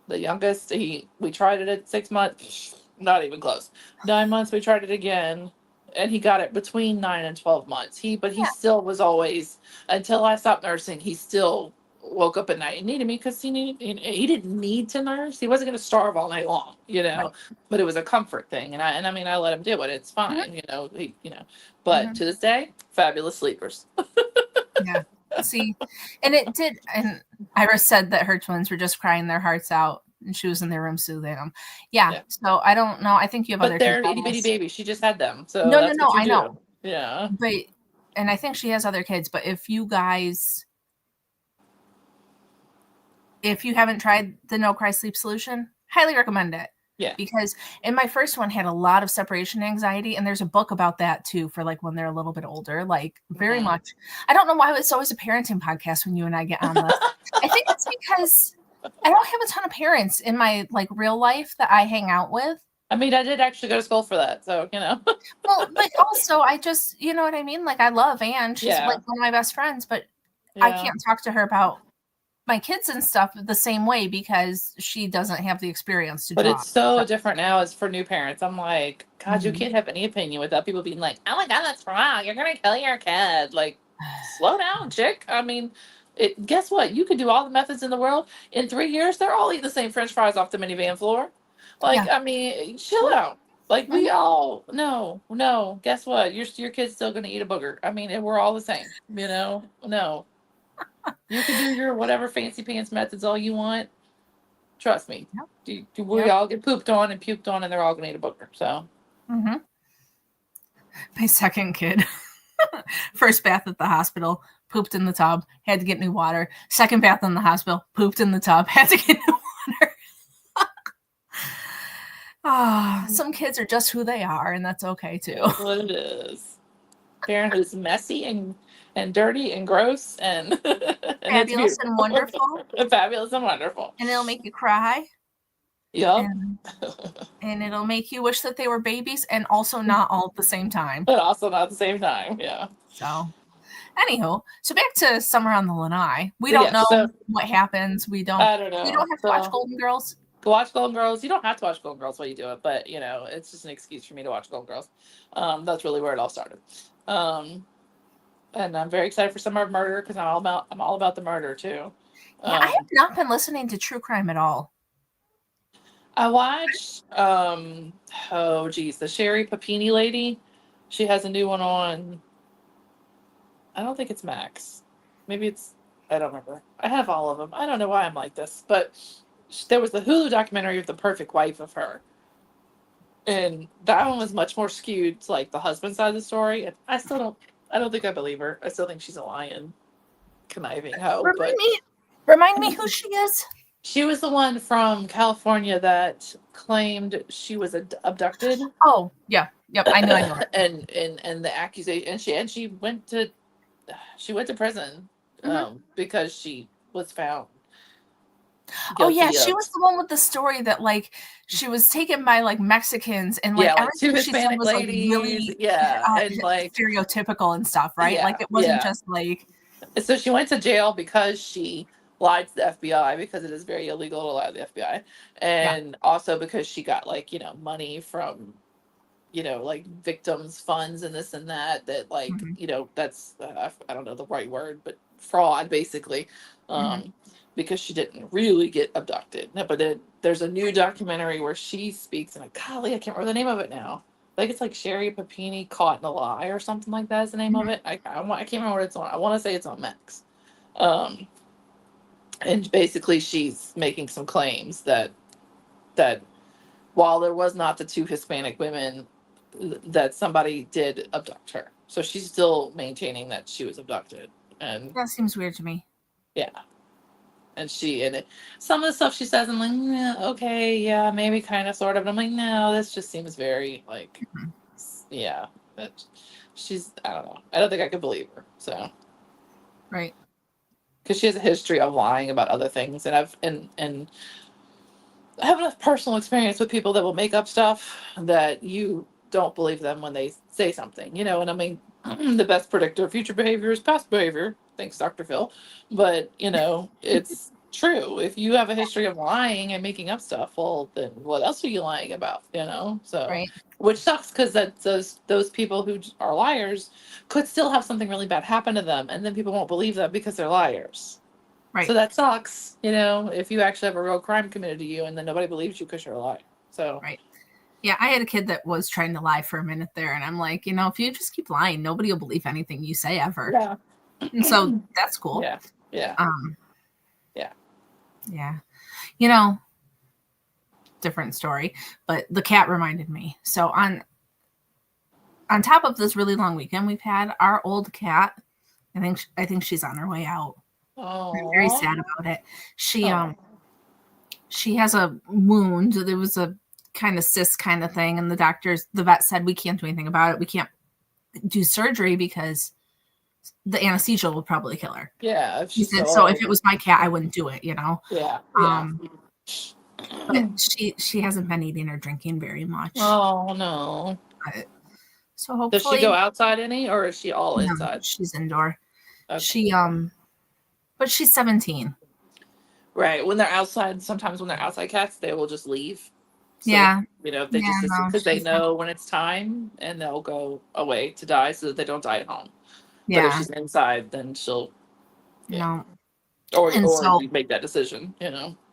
The youngest, we tried it at 6 months, not even close. 9 months, we tried it again, and he got it between 9 and 12 months. He still was always, until I stopped nursing, he still woke up at night and needed me, because he didn't need to nurse. He wasn't going to starve all night long, but it was a comfort thing. And I mean, I let him do it. It's fine, but to this day, fabulous sleepers. Yeah. See, and it did. And Iris said that her twins were just crying their hearts out, and she was in their room soothing them. Yeah. So I don't know. I think you have But other kids they're on itty bitty this. babies. She just had them, so No, no, that's what no. you I know. do. Yeah. But, and I think she has other kids. But if you haven't tried the No Cry Sleep solution, highly recommend it. Yeah. Because and my first one had a lot of separation anxiety, and there's a book about that too for like when they're a little bit older, like very much. I don't know why it's always a parenting podcast when you and I get on this. I think it's because I don't have a ton of parents in my like real life that I hang out with. I mean, I did actually go to school for that, so you know. Well, but also I just, you know what I mean? Like I love Anne. She's like one of my best friends, but I can't talk to her about my kids and stuff the same way because she doesn't have the experience to But draw. it's so different now as for new parents. I'm like, God, you can't have any opinion without people being like, oh my God, that's wrong. You're going to kill your kid. Like, slow down, chick. I mean, guess what? You could do all the methods in the world. In 3 years, they're all eating the same French fries off the minivan floor. Like, I mean, chill out. Like, we all, no. Guess what? Your kid's still going to eat a booger. I mean, we're all the same, you know? No. You can do your whatever fancy pants methods all you want. Trust me. We all get pooped on and puked on, and they're all going to eat a booger. So. My second kid, first bath at the hospital, pooped in the tub, had to get new water. Second bath in the hospital, pooped in the tub, had to get new water. Some kids are just who they are, and that's okay too. That's what it is. Parenthood is messy and dirty and gross and fabulous and wonderful. Fabulous and wonderful. And it'll make you cry. Yep. And it'll make you wish that they were babies and also not all at the same time. But also not at the same time, yeah. So, anywho, so back to Summer on the Lanai. We don't know what happens. I don't know. We don't have to watch Golden Girls. Watch Golden Girls. You don't have to watch Golden Girls while you do it, but you know, it's just an excuse for me to watch Golden Girls. That's really where it all started. And I'm very excited for Summer of Murder because I'm all about the murder too. Yeah, I have not been listening to true crime at all. I watched the Sherry Papini lady. She has a new one on. I don't think it's Max. Maybe I don't remember. I have all of them. I don't know why I'm like this, but there was the Hulu documentary of the perfect wife of her. And that one was much more skewed to like the husband side of the story. And I don't think I believe her. I still think she's a lying, conniving hoe. Remind me who she is. She was the one from California that claimed she was abducted. Oh, yeah. Yep, I know. and the accusation, and she went to prison because she was found guilty she was the one with the story that like she was taken by like Mexicans and like two everything she said was like really and like stereotypical and stuff, right? Like it wasn't just like. So she went to jail because she lied to the FBI because it is very illegal to lie to the FBI, and also because she got like money from like victims funds and this and that like that's I don't know the right word, but fraud basically. Because she didn't really get abducted. No, but there's a new documentary where she speaks, and golly, I can't remember the name of it now. Like it's like Sherry Papini Caught in a Lie or something like that is the name of it. I can't remember what it's on. I want to say it's on Max. And basically she's making some claims that while there was not the two Hispanic women, that somebody did abduct her. So she's still maintaining that she was abducted. And that seems weird to me. Yeah. And some of the stuff she says, I'm like, okay, yeah, maybe kind of, sort of. But I'm like, no, this just seems very like, she's, I don't know. I don't think I could believe her. So, right. Because she has a history of lying about other things, and I have enough personal experience with people that will make up stuff that you don't believe them when they say something, And I mean, the best predictor of future behavior is past behavior. Thanks, Dr. Phil. But, it's true. If you have a history of lying and making up stuff, well, then what else are you lying about, So, which sucks because those people who are liars could still have something really bad happen to them, and then people won't believe them because they're liars. Right. So that sucks, if you actually have a real crime committed to you and then nobody believes you because you're a liar. So, right. Yeah, I had a kid that was trying to lie for a minute there, and I'm like, if you just keep lying, nobody will believe anything you say ever. Yeah. And so that's cool. Yeah. Yeah. Yeah. Yeah. You know, different story, but the cat reminded me. So on top of this really long weekend we've had, our old cat, I think she's on her way out. I'm very sad about it. She has a wound. There was a kind of cyst kind of thing, and the vet said we can't do anything about it. We can't do surgery because the anesthesia will probably kill her. Yeah. He said, so if it was my cat, I wouldn't do it, you know? Yeah. But she hasn't been eating or drinking very much. Oh no. So hopefully. Does she go outside any, or is she all inside? She's indoor. Okay. But she's 17. Right. When they're outside, sometimes when they're outside cats, they will just leave. So, yeah. If they because they know when it's time, and they'll go away to die so that they don't die at home. Yeah. But if she's inside, then she'll. Yeah. No. Or we make that decision,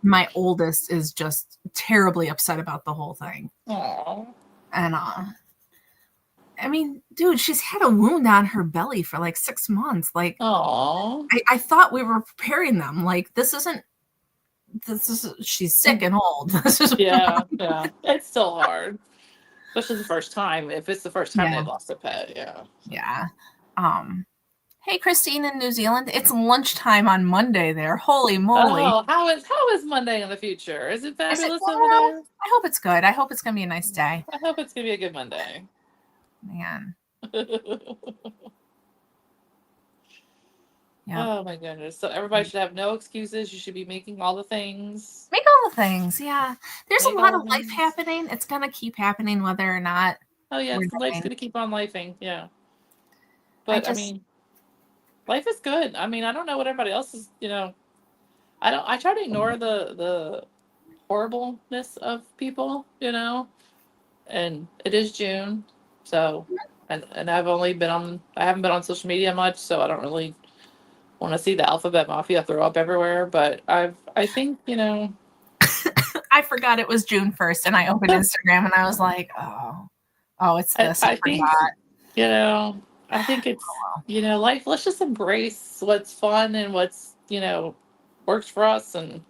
My oldest is just terribly upset about the whole thing. Aww. And I mean, dude, she's had a wound on her belly for like 6 months. Like, aww. I thought we were preparing them. Like, she's sick and old. Yeah. It's still hard. Especially the first time. If it's the first time they've lost a pet, yeah. Yeah. Hey, Christine in New Zealand. It's lunchtime on Monday there. Holy moly. Oh, how is Monday in the future? Is it fabulous over there? I hope it's good. I hope it's going to be a nice day. I hope it's going to be a good Monday. Man. Yeah. Oh my goodness. So everybody should have no excuses. You should be making all the things. Make all the things. Yeah. There's a lot of life happening. It's going to keep happening whether or not. Oh yeah. Life's going to keep on lifing. Yeah. But I mean, life is good. I mean, I don't know what everybody else is, I try to ignore the horribleness of people, and it is June. So, and I haven't been on social media much, so I don't really want to see the alphabet mafia throw up everywhere. But I think, I forgot it was June 1st, and I opened Instagram and I was like, oh, it's this. I think, I think it's, life, let's just embrace what's fun and what's, works for us. And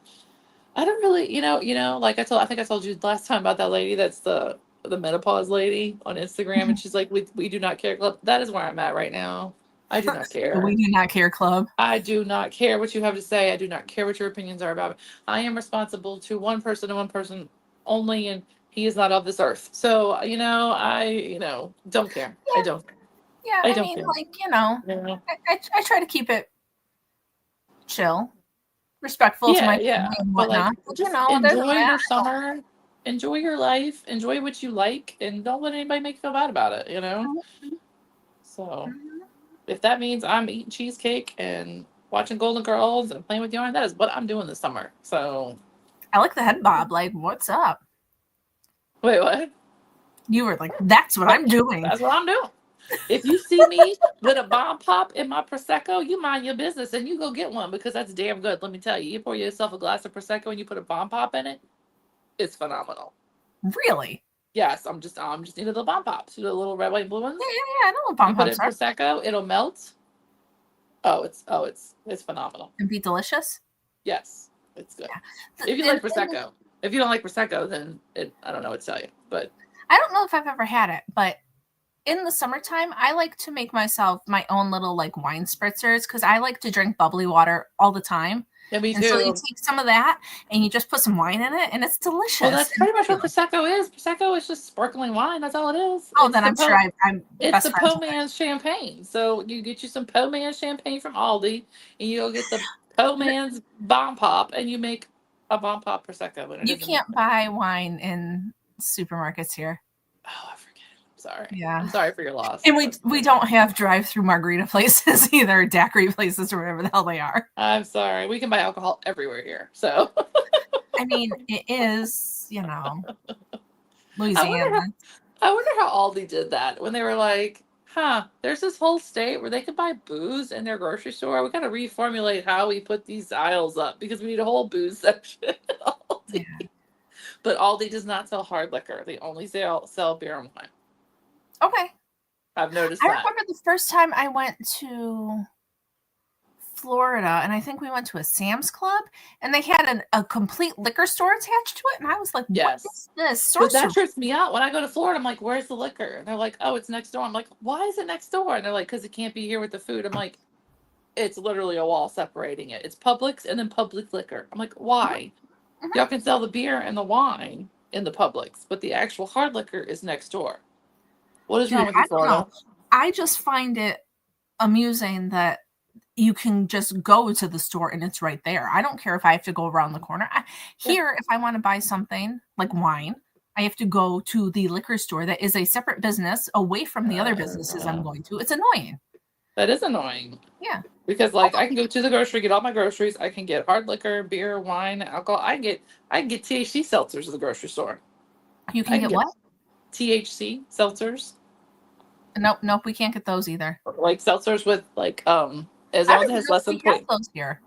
I don't really, like I think I told you last time about that lady that's the menopause lady on Instagram, and she's like, we do not care club. That is where I'm at right now. I do not care. We do not care club. I do not care what you have to say. I do not care what your opinions are about it. I am responsible to one person and one person only, and he is not of this earth. So, I don't care. Yeah. I don't care. Yeah, I mean, care. Like, I try to keep it chill, respectful to my family and whatnot. But enjoy your summer, enjoy your life, enjoy what you like, and don't let anybody make you feel bad about it, Mm-hmm. So, if that means I'm eating cheesecake and watching Golden Girls and playing with yarn, that is what I'm doing this summer. So, I like the head bob. Like, what's up? Wait, what? You were like, that's what I'm doing. That's what I'm doing. If you see me with a bomb pop in my Prosecco, you mind your business and you go get one, because that's damn good. Let me tell you, you pour yourself a glass of Prosecco and you put a bomb pop in it, it's phenomenal. Really? Yes, I'm just into the bomb pops, the little red, white, and blue ones. Yeah, I know what bomb pops are. Put it in Prosecco, it'll melt. It's phenomenal. And be delicious? Yes, it's good. Yeah. If you like Prosecco. If you don't like Prosecco, then I don't know what to tell you. But I don't know if I've ever had it, but in the summertime, I like to make myself my own little like wine spritzers, because I like to drink bubbly water all the time. Yeah, me too. So you take some of that and you just put some wine in it, and it's delicious. Well, that's pretty much what Prosecco is. Prosecco is just sparkling wine. That's all it is. Oh, then I'm sure it's the Po Man's champagne. So you get you some Po Man's champagne from Aldi, and you go get the Po Man's bomb pop, and you make a bomb pop Prosecco. You can't buy wine in supermarkets here. Oh, I forget. Sorry. Yeah. I'm sorry for your loss. And we don't have drive-through margarita places either, daiquiri places or whatever the hell they are. I'm sorry. We can buy alcohol everywhere here. So I mean, it is, Louisiana. I wonder how Aldi did that when they were like, there's this whole state where they could buy booze in their grocery store. We gotta reformulate how we put these aisles up, because we need a whole booze section at Aldi. Yeah. But Aldi does not sell hard liquor. They only sell beer and wine. Okay. I've noticed that. I remember the first time I went to Florida, and I think we went to a Sam's Club, and they had a complete liquor store attached to it, and I was like, "What is this Because that sorcery?" trips me out. When I go to Florida, I'm like, "Where's the liquor?" And they're like, "Oh, it's next door." I'm like, "Why is it next door?" And they're like, "Because it can't be here with the food." I'm like, "It's literally a wall separating it. It's Publix and then Publix Liquor." I'm like, "Why? Mhm. Y'all can sell the beer and the wine in the Publix, but the actual hard liquor is next door." What is Dude, wrong with you, I don't know. Florida? I just find it amusing that you can just go to the store and it's right there. I don't care if I have to go around the corner. Here, if I want to buy something like wine, I have to go to the liquor store that is a separate business away from the other businesses I'm going to. It's annoying. That is annoying. Yeah. Because like I can go to the grocery, get all my groceries. I can get hard liquor, beer, wine, alcohol. I can get THC seltzers at the grocery store. You I can can get get what? THC seltzers. Nope, we can't get those either. Like seltzers with like as I long as don't it has even less know than if we have point those here.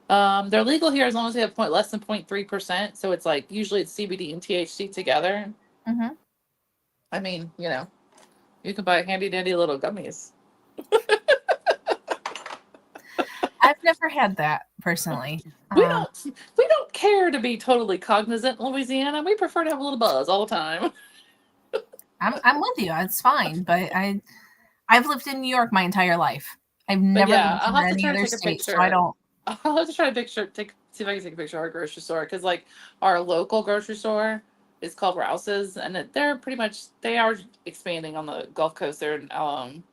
they're legal here as long as they have less than 0.3%. So it's like usually it's CBD and THC together. Mhm. I mean, you know, you can buy handy dandy little gummies. I've never had that personally. We don't care to be totally cognizant in Louisiana. We prefer to have a little buzz all the time. I'm with you. It's fine, but I've lived in New York my entire life. I've But never yeah, lived I'll in have to any try to other take a state, so I picture. don't. I'll have to try to see if I can take a picture of our grocery store because like our local grocery store is called Rouse's and they're pretty much they are expanding on the Gulf Coast. They're in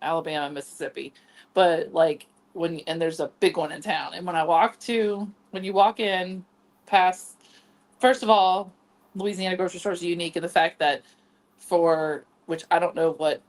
Alabama, Mississippi, but like and there's a big one in town. And when you walk in past, first of all, Louisiana grocery stores are unique in the fact that for which I don't know what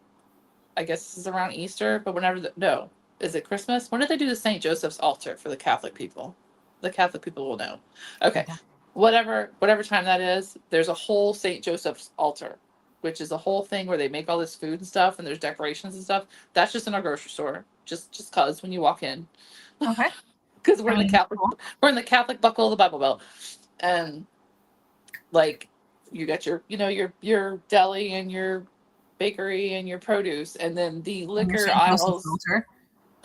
I guess this is around Easter, but no, is it Christmas? When did they do the St. Joseph's altar for the Catholic people? The Catholic people will know. Okay. Okay. Whatever time that is, there's a whole St. Joseph's altar, which is a whole thing where they make all this food and stuff and there's decorations and stuff. That's just in our grocery store. Just cause when you walk in. Okay. Because we're in the Catholic Cool. we're in the Catholic buckle of the Bible Belt. And like you got your deli and your bakery and your produce, and then the And your liquor St. Joseph's aisles. altar.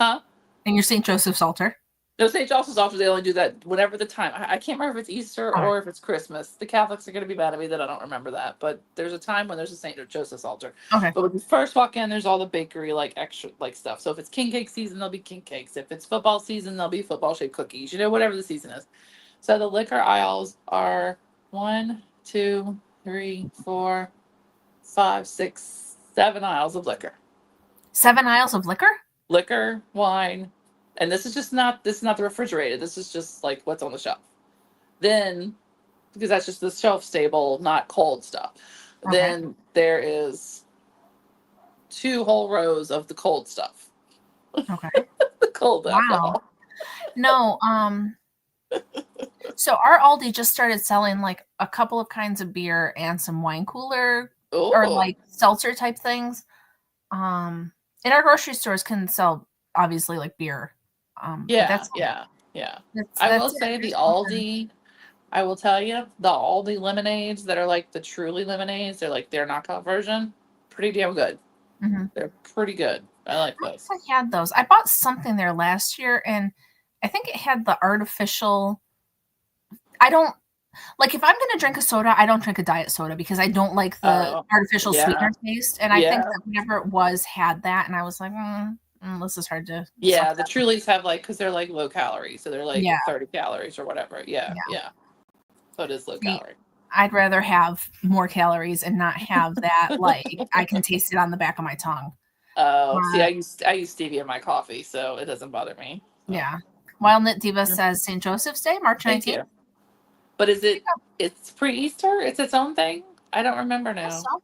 Huh? And your St. Joseph's altar. No, St. Joseph's office, they only do that whenever the time. I can't remember if it's Easter All right. or if it's Christmas. The Catholics are going to be mad at me that I don't remember that. But there's a time when there's a St. Joseph's altar. Okay. But when you first walk in, there's all the bakery, like extra like stuff. So if it's king cake season, there'll be king cakes. If it's football season, there'll be football shaped cookies. Whatever the season is. So the liquor aisles are 1, 2, 3, 4, 5, 6, 7 aisles of liquor. 7 aisles of liquor? Liquor, wine, and this is not the refrigerated. This is just like what's on the shelf. Then, because that's just the shelf stable, not cold stuff. Okay. Then there is 2 whole rows of the cold stuff. Okay. The cold alcohol. No, so our Aldi just started selling like a couple of kinds of beer and some wine cooler or like seltzer type things. And our grocery stores can sell obviously like beer. Yeah, that's yeah. I will say the Aldi. I will tell you the Aldi lemonades that are like the truly lemonades. They're like their knockoff version. Pretty damn good. Mm-hmm. They're pretty good. I like those. I had those. I bought something there last year, and I think it had the artificial. I don't like if I'm going to drink a soda, I don't drink a diet soda because I don't like the artificial sweetener taste. And I think that whenever it was had that, and I was like, this is hard to. Yeah, the Trulies have like because they're like low calorie, so they're like 30 calories or whatever. Yeah. So it is low calorie. I'd rather have more calories and not have that. Like I can taste it on the back of my tongue. Oh, see, I use stevia in my coffee, so it doesn't bother me. Yeah. Wild Knit Diva says St. Joseph's Day, March 19th. Thank you. But it's pre-Easter? It's its own thing? I don't remember now. So.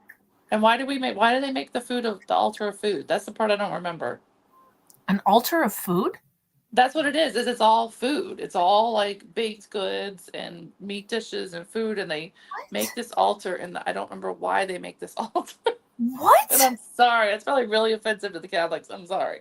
And why do they make the food of the altar of food? That's the part I don't remember. An altar of food? That's what it is it's all food. It's all like baked goods and meat dishes and food, and they make this altar, and I don't remember why they make this altar. What? And I'm sorry. It's probably really offensive to the Catholics. I'm sorry.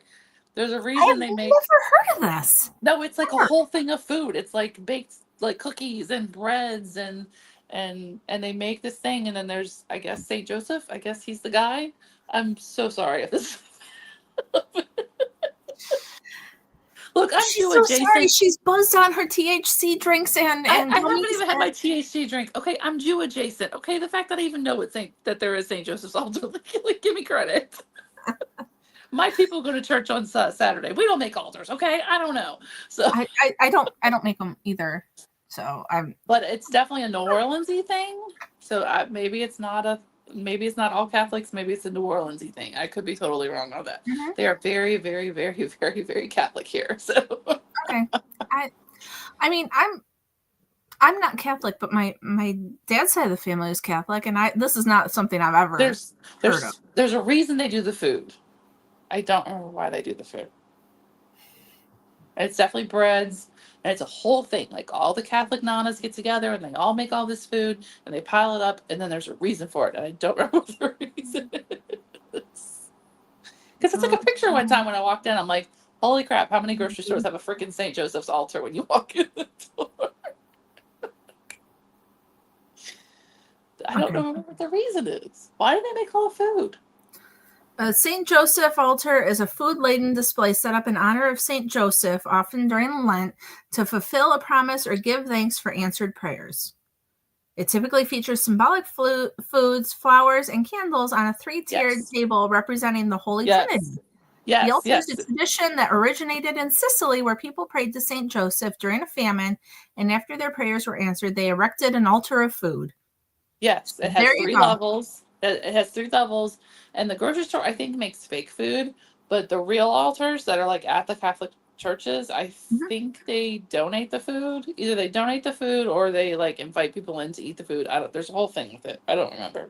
There's a reason they make. I've never heard of this. No, it's like a whole thing of food. It's like baked, like cookies and breads, and they make this thing, and then there's, I guess, Saint Joseph. I guess he's the guy. I'm so sorry if this. Look, I'm She's Jew so adjacent. sorry. She's buzzed on her THC drinks and I haven't gummies even had my and- THC drink. Okay, I'm Jew adjacent. Okay, the fact that I even know that there is St. Joseph's altar, like, give me credit. My people go to church on Saturday. We don't make altars, okay? I don't know. So I don't make them either. So but it's definitely a New Orleans-y thing. So maybe it's not all Catholics. Maybe it's a New Orleans-y thing. I could be totally wrong on that. Mhm. They are very, very, very, very, very Catholic here. So okay. I mean, I'm not Catholic, but my dad's side of the family is Catholic, and this is not something I've ever heard of. there's a reason they do the food. I don't remember why they do the food. It's definitely breads, and it's a whole thing. Like all the Catholic nanas get together, and they all make all this food, and they pile it up, and then there's a reason for it. And I don't remember what the reason is. Because I took a picture one time when I walked in. I'm like, holy crap! How many grocery stores have a freaking St. Joseph's altar when you walk in the door? I don't know what the reason is. Why do they make all the food? St. Joseph altar is a food-laden display set up in honor of St. Joseph, often during Lent, to fulfill a promise or give thanks for answered prayers. It typically features symbolic foods, flowers, and candles on a three-tiered table representing the Holy Trinity. The altar is a tradition that originated in Sicily, where people prayed to St. Joseph during a famine, and after their prayers were answered, they erected an altar of food. Yes, it has 3 levels. It has 3 levels, and the grocery store I think makes fake food, but the real altars that are like at the Catholic churches, I think they donate the food. Either they donate the food or they like invite people in to eat the food. There's a whole thing with it. I don't remember.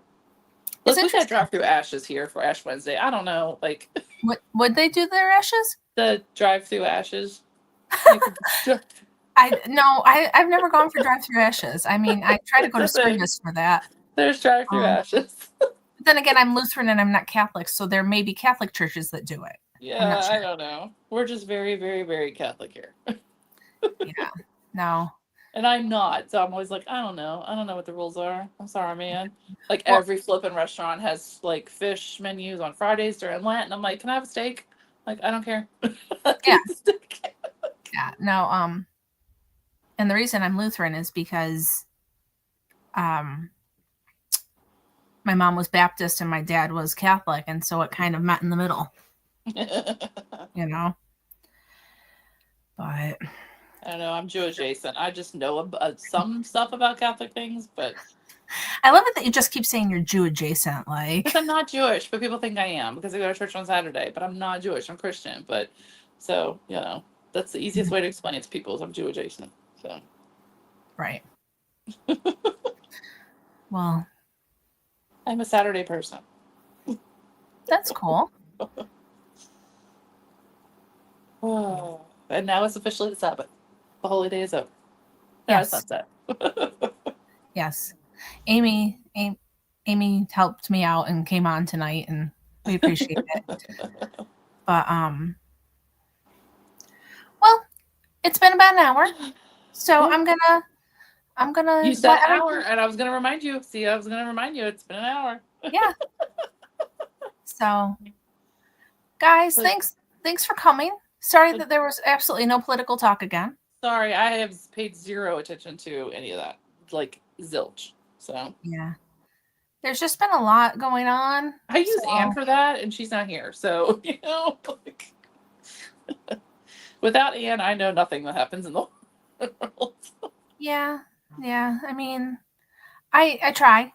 Look, we got drive-through ashes here for Ash Wednesday. I don't know, like what would they do their ashes? The drive-through ashes. I've never gone for drive-through ashes. I mean, I try to go to service for that. There's drive-through ashes. Then again, I'm Lutheran and I'm not Catholic, so there may be Catholic churches that do it. Yeah, I don't know. We're just very, very, very Catholic here. Yeah, no. And I'm not, so I'm always like, I don't know what the rules are. I'm sorry, man. Like every flipping restaurant has like fish menus on Fridays during Lent, and I'm like, can I have a steak? Like, I don't care. Yeah. Yeah, no. And the reason I'm Lutheran is because my mom was Baptist and my dad was Catholic, and so it kind of met in the middle. You know? But I don't know. I'm Jewish adjacent. I just know some stuff about Catholic things, but I love it that you just keep saying you're Jew adjacent, like. Because I'm not Jewish, but people think I am because I go to church on Saturday. But I'm not Jewish. I'm Christian. But so that's the easiest way to explain it to people is I'm Jew adjacent. So. Right. Well. I'm a Saturday person. That's cool. Oh, and now it's officially the Sabbath. The holy day is over. Yes. Sunset. Yes. Amy helped me out and came on tonight, and we appreciate it. But well, it's been about an hour, so I'm gonna. You said an hour, and I was gonna remind you. See, I was gonna remind you. It's been an hour. Yeah. So, guys, thanks for coming. Sorry that there was absolutely no political talk again. Sorry, I have paid zero attention to any of that. Like zilch. So yeah, there's just been a lot going on. I use Anne for that, and she's not here. So like, without Anne, I know nothing that happens in the world. Yeah. I mean, I try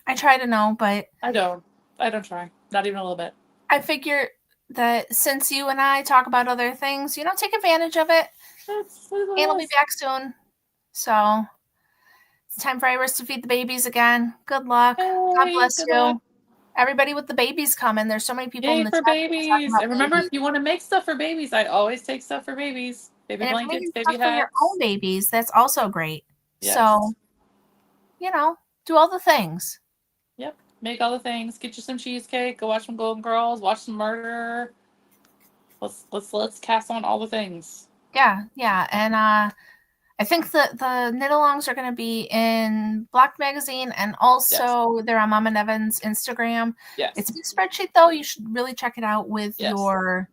to know, but I don't try. Not even a little bit. I figure that since you and I talk about other things, take advantage of it. Anne will be back soon. So it's time for Iris to feed the babies again. Good luck. God bless you. Luck. Everybody with the babies coming. There's so many people in the chat babies. And remember, if you want to make stuff for babies, I always take stuff for babies. Baby and blankets, baby hats. For your own babies, that's also great. Yes. So, do all the things. Yep. Make all the things. Get you some cheesecake. Go watch some Golden Girls. Watch some murder. Let's cast on all the things. Yeah. And I think the knit-alongs are going to be in Block Magazine, and also they're on Mama Nevin's Instagram. Yes. It's a big spreadsheet, though. You should really check it out with your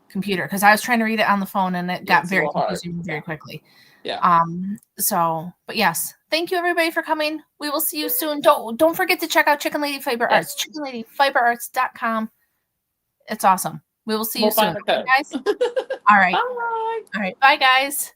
computer because I was trying to read it on the phone and it got very confusing very quickly. Yeah. But yes, thank you everybody for coming. We will see you soon. Don't forget to check out Chicken Lady Fiber Arts, chickenladyfiberarts.com. It's awesome. We will see you soon. Okay, guys. All right. Bye. All right. Bye, guys.